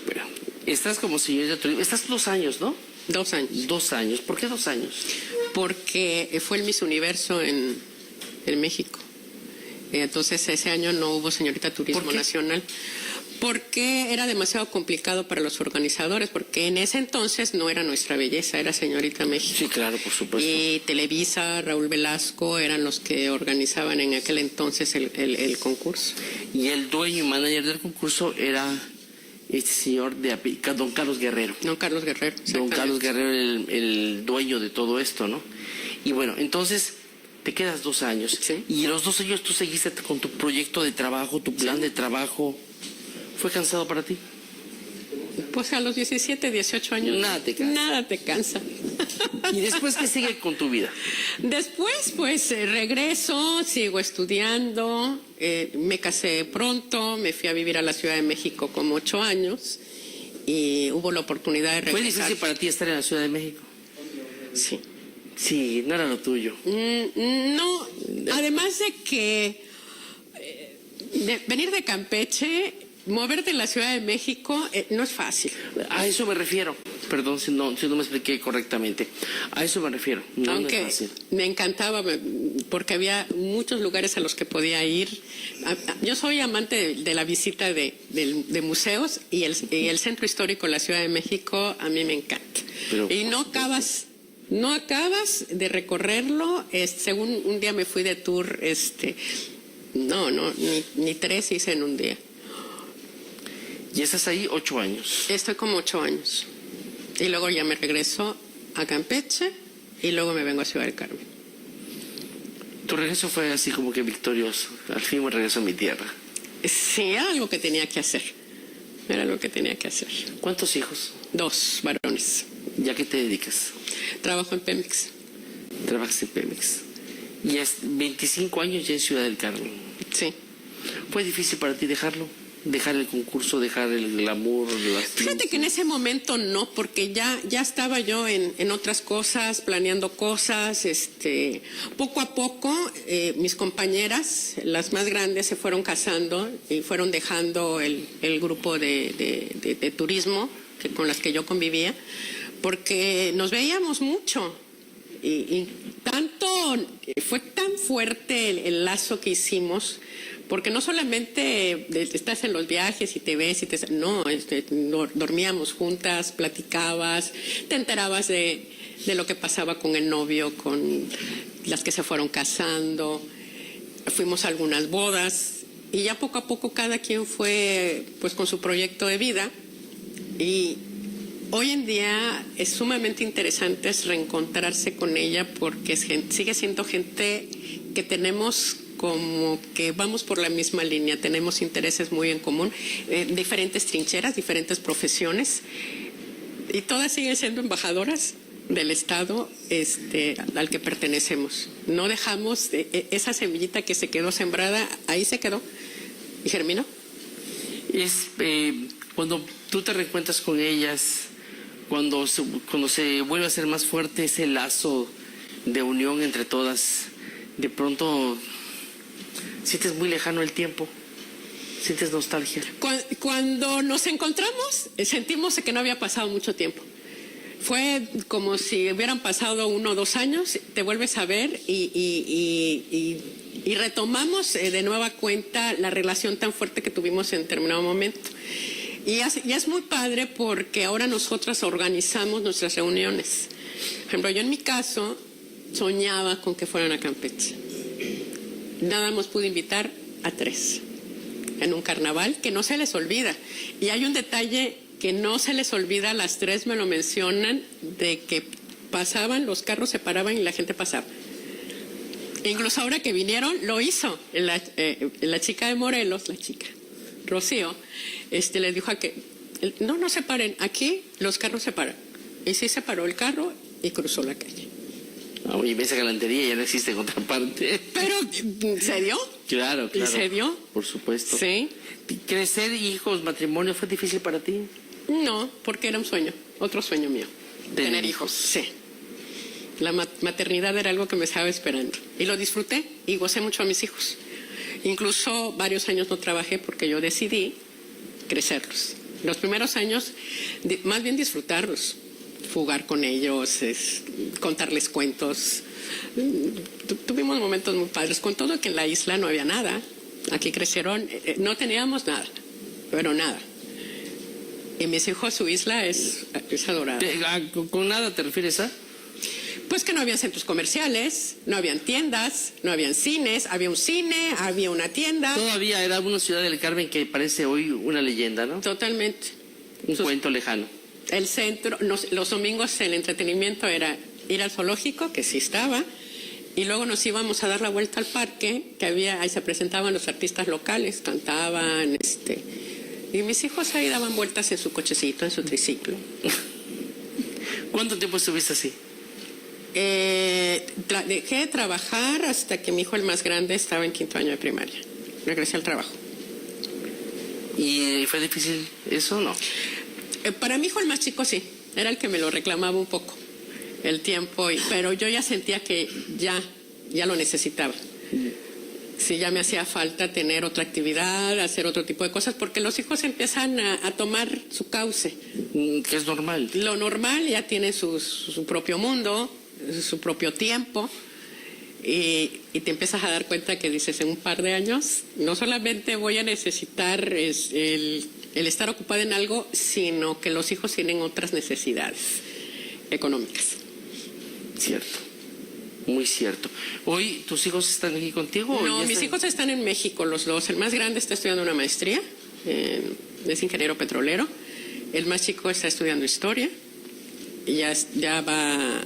Bueno, estás como señorita Turismo, estás 2 años, ¿no? 2 años. 2 años. ¿Por qué 2 años? Porque fue el Miss Universo en México. Entonces ese año no hubo señorita Turismo Nacional porque era demasiado complicado para los organizadores, porque en ese entonces no era Nuestra Belleza, era Señorita México. Sí, claro, por supuesto. Y Televisa, Raúl Velasco eran los que organizaban en aquel entonces el concurso. Y el dueño y manager del concurso era este señor don Carlos Guerrero. Don Carlos Guerrero. Don Carlos Guerrero, el dueño de todo esto, ¿no? Y bueno, entonces te quedas 2 años. Sí. Y los 2 años tú seguiste con tu proyecto de trabajo, tu plan de trabajo. ¿Fue cansado para ti? Pues a los 17, 18 años. Nada te cansa. Nada te cansa. ¿Y después qué sigue con tu vida? Después, pues regreso, sigo estudiando, me casé pronto, me fui a vivir a la Ciudad de México como 8 años y hubo la oportunidad de regresar. ¿Fue difícil para ti estar en la Ciudad de México? Sí. Sí, no era lo tuyo. No, además de que venir de Campeche, moverte en la Ciudad de México no es fácil. A eso me refiero. Perdón si no me expliqué correctamente. A eso me refiero. No es fácil. Me encantaba porque había muchos lugares a los que podía ir. Yo soy amante de la visita de museos y el centro histórico de la Ciudad de México a mí me encanta. Y no acabas de recorrerlo. Según un día me fui de tour, ni 3 hice en un día. Y estás ahí 8 años. Estoy como 8 años. Y luego ya me regreso a Campeche y luego me vengo a Ciudad del Carmen. Tu regreso fue así como que victorioso. Al fin me regreso a mi tierra. Sí, era algo que tenía que hacer. ¿Cuántos hijos? 2 varones. ¿Y a qué te dedicas? Trabajo en Pemex. Trabajas en Pemex. Y es 25 años ya en Ciudad del Carmen. Sí. ¿Fue difícil para ti dejarlo? Dejar el concurso, dejar el glamour. Fíjate que en ese momento no, porque ya estaba yo en otras cosas, planeando cosas. Poco a poco mis compañeras, las más grandes, se fueron casando y fueron dejando el grupo de turismo con las que yo convivía, porque nos veíamos mucho. Y fue tan fuerte el lazo que hicimos, porque no solamente estás en los viajes y te ves dormíamos juntas, platicabas, te enterabas de lo que pasaba con el novio, con las que se fueron casando, fuimos a algunas bodas y ya poco a poco cada quien fue pues con su proyecto de vida. Y hoy en día es sumamente interesante reencontrarse con ella porque sigue siendo gente que tenemos como que vamos por la misma línea, tenemos intereses muy en común, diferentes trincheras, diferentes profesiones y todas siguen siendo embajadoras del Estado al que pertenecemos. No dejamos esa semillita que se quedó sembrada, ahí se quedó y germinó. Cuando tú te reencuentras con ellas, cuando se vuelve a ser más fuerte ese lazo de unión entre todas, de pronto sientes muy lejano el tiempo, sientes nostalgia. Cuando nos encontramos sentimos que no había pasado mucho tiempo. Fue como si hubieran pasado 1 o 2 años, te vuelves a ver y retomamos de nueva cuenta la relación tan fuerte que tuvimos en determinado momento. Y es muy padre porque ahora nosotras organizamos nuestras reuniones. Por ejemplo, yo en mi caso soñaba con que fueran a Campeche. Nada más pude invitar a 3 en un carnaval que no se les olvida. Y hay un detalle que no se les olvida, las 3 me lo mencionan, de que pasaban, los carros se paraban y la gente pasaba. Incluso ahora que vinieron, lo hizo. La chica de Morelos, la chica, Rocío, les dijo a que, no se paren, aquí los carros se paran. Y sí se paró el carro y cruzó la calle. Oye, esa galantería ya no existe en otra parte. Pero, ¿se dio? Claro, claro. ¿Y se dio? Por supuesto. Sí. ¿Crecer hijos, matrimonio, fue difícil para ti? No, porque era un sueño, otro sueño mío. Tener hijos. Sí. La maternidad era algo que me estaba esperando. Y lo disfruté y gocé mucho a mis hijos. Incluso varios años no trabajé porque yo decidí crecerlos. Los primeros años, más bien disfrutarlos. Jugar con ellos, contarles cuentos. Tuvimos momentos muy padres, con todo que en la isla no había nada. Aquí crecieron, no teníamos nada, pero nada. Y mis hijos, su isla es adorable. ¿Con nada te refieres a? Pues que no había centros comerciales, no habían tiendas, no habían cines, había un cine, había una tienda. Todavía era una ciudad del Carmen que parece hoy una leyenda, ¿no? Totalmente. Un cuento lejano. El centro, los domingos el entretenimiento era ir al zoológico, que sí estaba, y luego nos íbamos a dar la vuelta al parque, que había, ahí se presentaban los artistas locales, cantaban, y mis hijos ahí daban vueltas en su cochecito, en su triciclo. ¿Cuánto tiempo estuviste así? Dejé de trabajar hasta que mi hijo, el más grande, estaba en 5º año de primaria. Regresé al trabajo. ¿Y fue difícil eso o no? Para mi hijo, el más chico, sí. Era el que me lo reclamaba un poco, el tiempo. Pero yo ya sentía que ya lo necesitaba. Sí, ya me hacía falta tener otra actividad, hacer otro tipo de cosas, porque los hijos empiezan a tomar su cauce. Que es normal. Lo normal, ya tienen su propio mundo, su propio tiempo, y te empiezas a dar cuenta que dices, en un par de años, no solamente voy a necesitar el estar ocupada en algo, sino que los hijos tienen otras necesidades económicas. Cierto. Muy cierto. ¿Hoy tus hijos están aquí contigo? No, mis hijos están en México, los 2. El más grande está estudiando una maestría, es ingeniero petrolero. El más chico está estudiando historia. Y ya va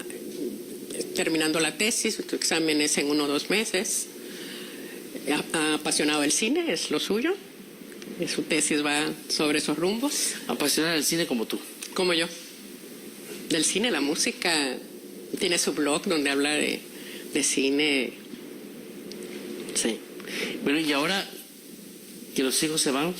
terminando la tesis, su examen es en 1 o 2 meses. Ha apasionado el cine, es lo suyo. Su tesis va sobre esos rumbos. Apasionada del cine como tú. Como yo. Del cine, la música. Tiene su blog donde habla de cine. Sí. Bueno, y ahora que los hijos se van,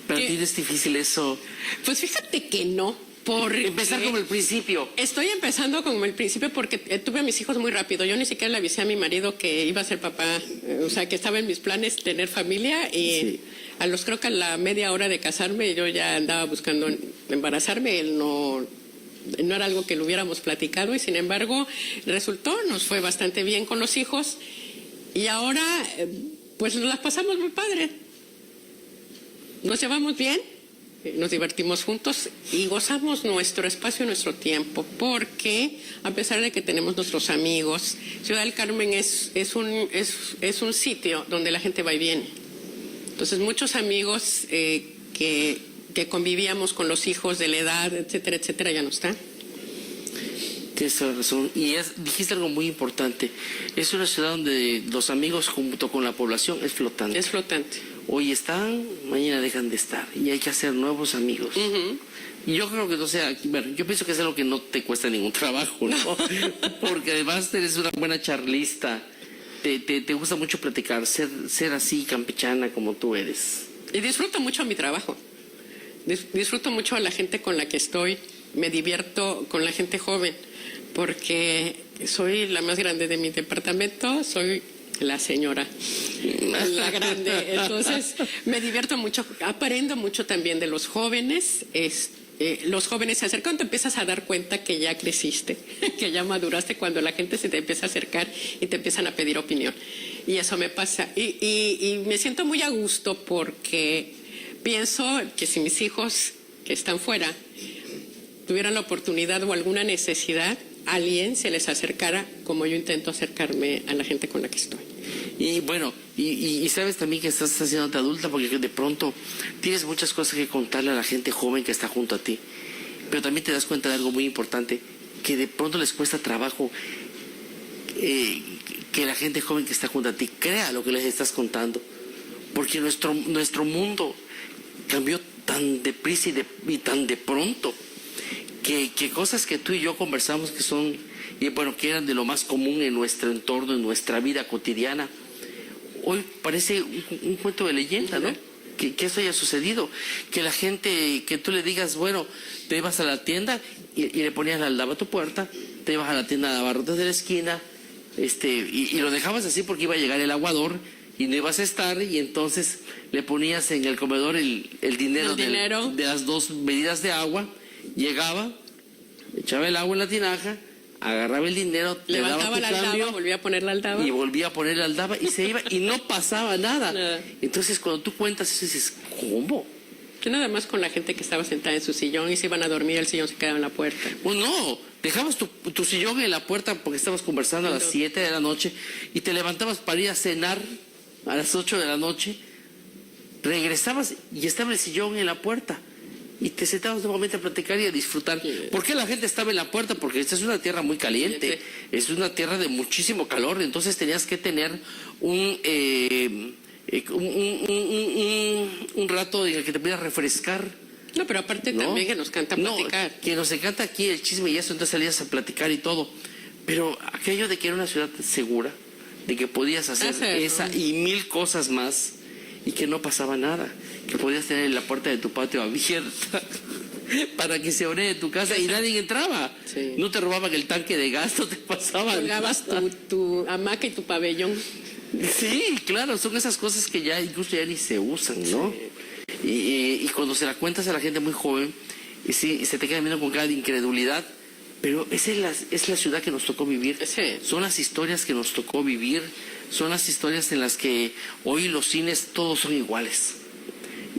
¿para ti es difícil eso? Pues fíjate que no. Empezar como el principio. Estoy empezando como el principio porque tuve a mis hijos muy rápido. Yo ni siquiera le avisé a mi marido que iba a ser papá. O sea, que estaba en mis planes tener familia y sí. Creo que a la media hora de casarme yo ya andaba buscando embarazarme. Él no era algo que lo hubiéramos platicado y sin embargo nos fue bastante bien con los hijos y ahora pues nos las pasamos muy padre. Nos llevamos bien. Nos divertimos juntos y gozamos nuestro espacio y nuestro tiempo, porque a pesar de que tenemos nuestros amigos, Ciudad del Carmen es un sitio donde la gente va y viene. Entonces muchos amigos que convivíamos con los hijos de la edad, etcétera, etcétera, ya no están. Tienes toda la razón. Y dijiste algo muy importante. Es una ciudad donde los amigos junto con la población es flotante. Es flotante. Hoy están, mañana dejan de estar. Y hay que hacer nuevos amigos. Y yo creo que, yo pienso que es algo que no te cuesta ningún trabajo, ¿no? Porque además eres una buena charlista. Te gusta mucho platicar, ser así campechana como tú eres. Y disfruto mucho mi trabajo. Disfruto mucho a la gente con la que estoy. Me divierto con la gente joven. Porque soy la más grande de mi departamento, soy la señora, la grande. Entonces me divierto mucho, aprendo mucho también de los jóvenes. los jóvenes se acercan, te empiezas a dar cuenta que ya creciste, que ya maduraste cuando la gente se te empieza a acercar y te empiezan a pedir opinión. Y eso me pasa. Y me siento muy a gusto porque pienso que si mis hijos que están fuera tuvieran la oportunidad o alguna necesidad, alguien se les acercara como yo intento acercarme a la gente con la que estoy. Y bueno, y sabes también que estás haciéndote adulta porque de pronto tienes muchas cosas que contarle a la gente joven que está junto a ti. Pero también te das cuenta de algo muy importante, que de pronto les cuesta trabajo que la gente joven que está junto a ti crea lo que les estás contando. Porque nuestro mundo cambió tan deprisa y tan de pronto que cosas que tú y yo conversamos que son, y bueno, que eran de lo más común en nuestro entorno, en nuestra vida cotidiana, hoy parece un cuento de leyenda, ¿no? Que eso haya sucedido, que la gente, que tú le digas, bueno, te ibas a la tienda y le ponías la aldaba a tu puerta, te ibas a la tienda de abarrotes de la esquina, y lo dejabas así porque iba a llegar el aguador y no ibas a estar, y entonces le ponías en el comedor el dinero de las 2 medidas de agua, llegaba, echaba el agua en la tinaja, agarraba el dinero, levantaba la aldaba, volvía a poner la aldaba. Y volvía a poner la aldaba y se iba y no pasaba nada. Entonces cuando tú cuentas eso dices, ¿cómo? Que nada más con la gente que estaba sentada en su sillón y se iban a dormir, el sillón se quedaba en la puerta. Pues no, dejabas tu sillón en la puerta porque estabas conversando a las 7 de la noche y te levantabas para ir a cenar a las 8 de la noche, regresabas y estaba el sillón en la puerta. Y te sentabas nuevamente a platicar y a disfrutar. ¿Por qué la gente estaba en la puerta? Porque esta es una tierra muy caliente, es una tierra de muchísimo calor, entonces tenías que tener un rato en el que te pudieras refrescar. No, pero aparte también que nos canta platicar. No, que nos encanta aquí el chisme y eso, entonces salías a platicar y todo. Pero aquello de que era una ciudad segura, de que podías hacer esa y 1000 cosas más, y que no pasaba nada, que podías tener la puerta de tu patio abierta para que se ore de tu casa y nadie entraba. Sí. No te robaban el tanque de gas, no te pasaban. Colgabas tu hamaca y tu pabellón. Sí, claro, son esas cosas que ya incluso ya ni se usan, ¿no? Sí. Y cuando se la cuentas a la gente muy joven, y sí, se te queda mirando con cara de incredulidad, pero esa es la ciudad que nos tocó vivir. Sí. Son las historias que nos tocó vivir, son las historias en las que hoy los cines todos son iguales.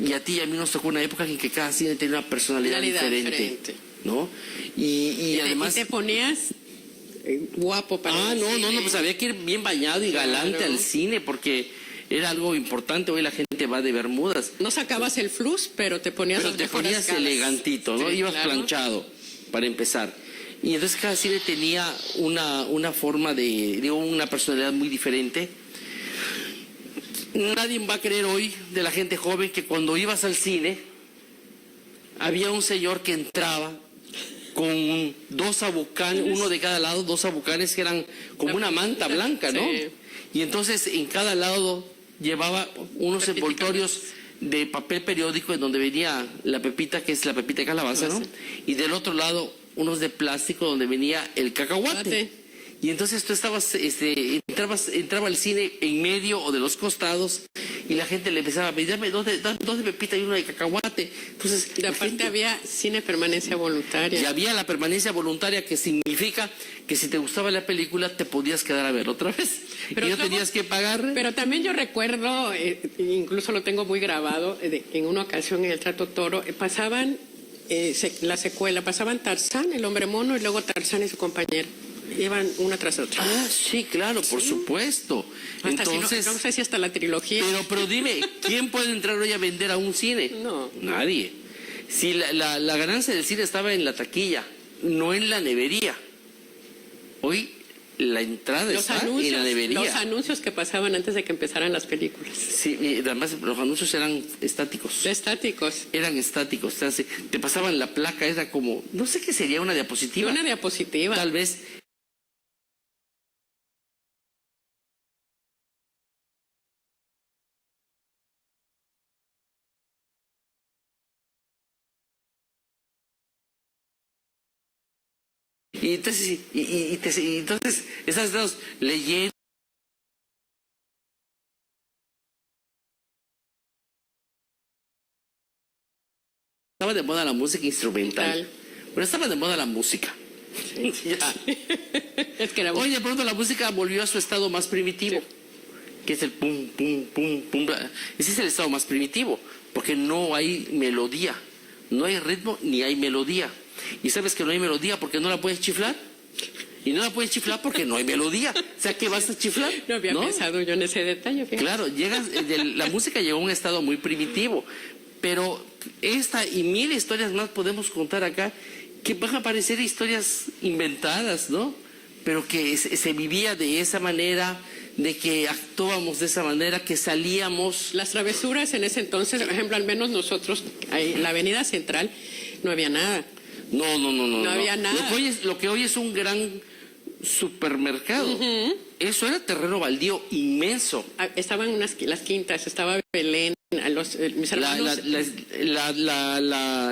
Y a ti y a mí nos tocó una época en que cada cine tenía una personalidad diferente, ¿no? Y además... ¿Y te ponías guapo para el cine? No, pues había que ir bien bañado y galante al cine porque era algo importante. Hoy la gente va de bermudas. No sacabas el flus, pero te ponías elegantito, ¿no? Sí, ibas planchado, para empezar. Y entonces cada cine tenía una forma una personalidad muy diferente. Nadie va a creer hoy de la gente joven que cuando ibas al cine había un señor que entraba con 2 abucanes, uno de cada lado, 2 abucanes que eran como una manta blanca, ¿no? Sí. Y entonces en cada lado llevaba unos envoltorios de papel periódico en donde venía la pepita, que es la pepita de calabaza, ¿no? Y del otro lado unos de plástico donde venía el cacahuate. Y entonces tú estabas, entraba al cine en medio o de los costados y la gente le empezaba a pedir, dame 2 de pepita y 1 de cacahuate. Entonces, y aparte había cine permanencia voluntaria. Y había la permanencia voluntaria, que significa que si te gustaba la película te podías quedar a ver otra vez. Pero y no tenías que pagar. Pero también yo recuerdo, incluso lo tengo muy grabado, en una ocasión en el Trato Toro, pasaban la secuela, pasaban Tarzán, el hombre mono, y luego Tarzán y su compañero. Iban una tras otra. Ah, sí, claro, por supuesto. Entonces, no sé si hasta la trilogía. Pero dime, ¿quién puede entrar hoy a vender a un cine? No. Nadie. Si la ganancia del cine estaba en la taquilla, no en la nevería. Hoy la entrada está en la nevería. Los anuncios que pasaban antes de que empezaran las películas. Sí, y además los anuncios eran estáticos. Estáticos. Eran estáticos. O sea, te pasaban la placa, era como, no sé qué sería, una diapositiva. Una diapositiva. Tal vez. Y entonces esas 2 leyendo. estaba de moda la música instrumental. Pero estaba de moda la música. Sí. Ya. Es que era Hoy de pronto la música volvió a su estado más primitivo, que es el pum, pum, pum, pum. Ese es el estado más primitivo, porque no hay melodía, no hay ritmo ni hay melodía. Y sabes que no hay melodía porque no la puedes chiflar. Y no la puedes chiflar porque no hay melodía. O sea, ¿qué vas a chiflar? No había pensado yo en ese detalle. Fíjate. Claro, la música llegó a un estado muy primitivo. Pero esta y mil historias más podemos contar acá, que van a parecer historias inventadas, ¿no? Pero que se vivía de esa manera, de que actuábamos de esa manera, que salíamos. Las travesuras en ese entonces, por ejemplo, al menos nosotros, ahí, en la Avenida Central, no había nada. No había nada. Lo que hoy es un gran supermercado. Eso era terreno baldío inmenso. Estaban las quintas, estaba Belén, mis hermanos.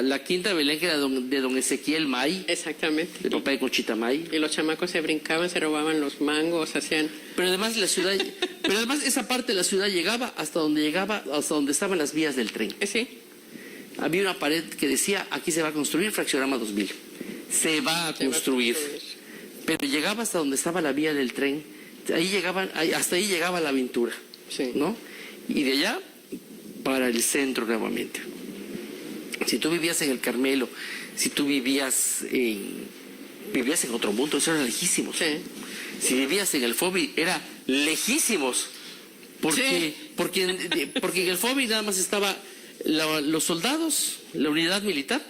La quinta de Belén, que era de don Ezequiel May. Exactamente. De papá de Conchita May. Y los chamacos se brincaban, se robaban los mangos, hacían. Pero además esa parte de la ciudad llegaba, hasta donde estaban las vías del tren. Sí. Había una pared que decía, aquí se va a construir Fraccionama 2000. Se va a construir. Pero llegaba hasta donde estaba la vía del tren. Hasta ahí llegaba la aventura. Sí. ¿No? Y de allá para el centro nuevamente. Si tú vivías en el Carmelo, si tú vivías en otro mundo, eso era lejísimos. Sí. Si vivías en el FOBI, era lejísimos. Porque en el FOBI nada más estaba los soldados, la unidad militar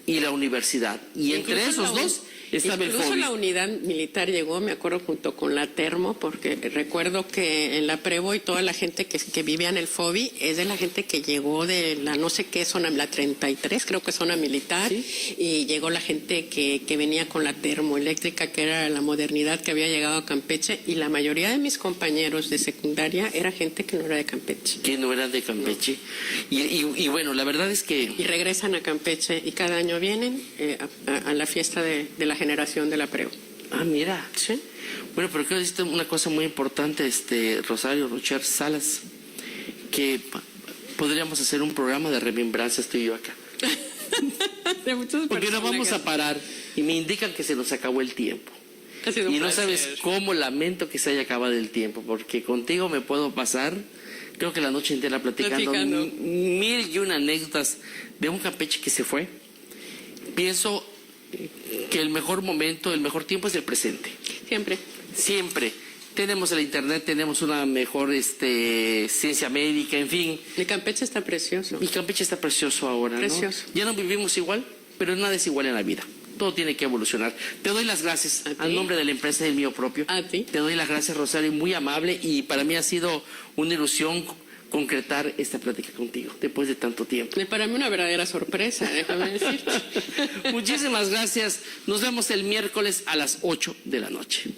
y la universidad. Y entre esos dos estaba el FOBI. Incluso la unidad militar llegó, me acuerdo, junto con la Termo, porque recuerdo que en la Prevo y toda la gente que vivía en el FOBI es de la gente que llegó de la no sé qué zona, la 33, creo que zona militar, ¿sí? Y llegó la gente que venía con la termoeléctrica, que era la modernidad que había llegado a Campeche, y la mayoría de mis compañeros de secundaria era gente que no era de Campeche. Que no eran de Campeche. No. Y bueno, la verdad es que... Y regresan a Campeche y cada año vienen a la fiesta de la generación de la Preo. Ah, mira. Sí. Bueno, pero creo que es una cosa muy importante, Rosario Rocher Salas, que podríamos hacer un programa de remembranzas tú y yo acá. Porque no vamos a parar y me indican que se nos acabó el tiempo. Y no sabes cómo lamento que se haya acabado el tiempo, porque contigo me puedo pasar, creo que la noche entera platicando. Mil y una anécdotas de un Campeche que se fue. Pienso que el mejor momento, el mejor tiempo es el presente. Siempre. Tenemos el internet, tenemos una mejor ciencia médica, en fin. Y Campeche está precioso. Y Campeche está precioso ahora, precioso. ¿no? Ya no vivimos igual, pero nada es igual en la vida. Todo tiene que evolucionar. Te doy las gracias al nombre de la empresa y del mío propio. A ti. Te doy las gracias, Rosario, muy amable, y para mí ha sido una ilusión concretar esta plática contigo después de tanto tiempo. Y para mí una verdadera sorpresa, déjame decirte. Muchísimas gracias. Nos vemos el miércoles a las 8 de la noche.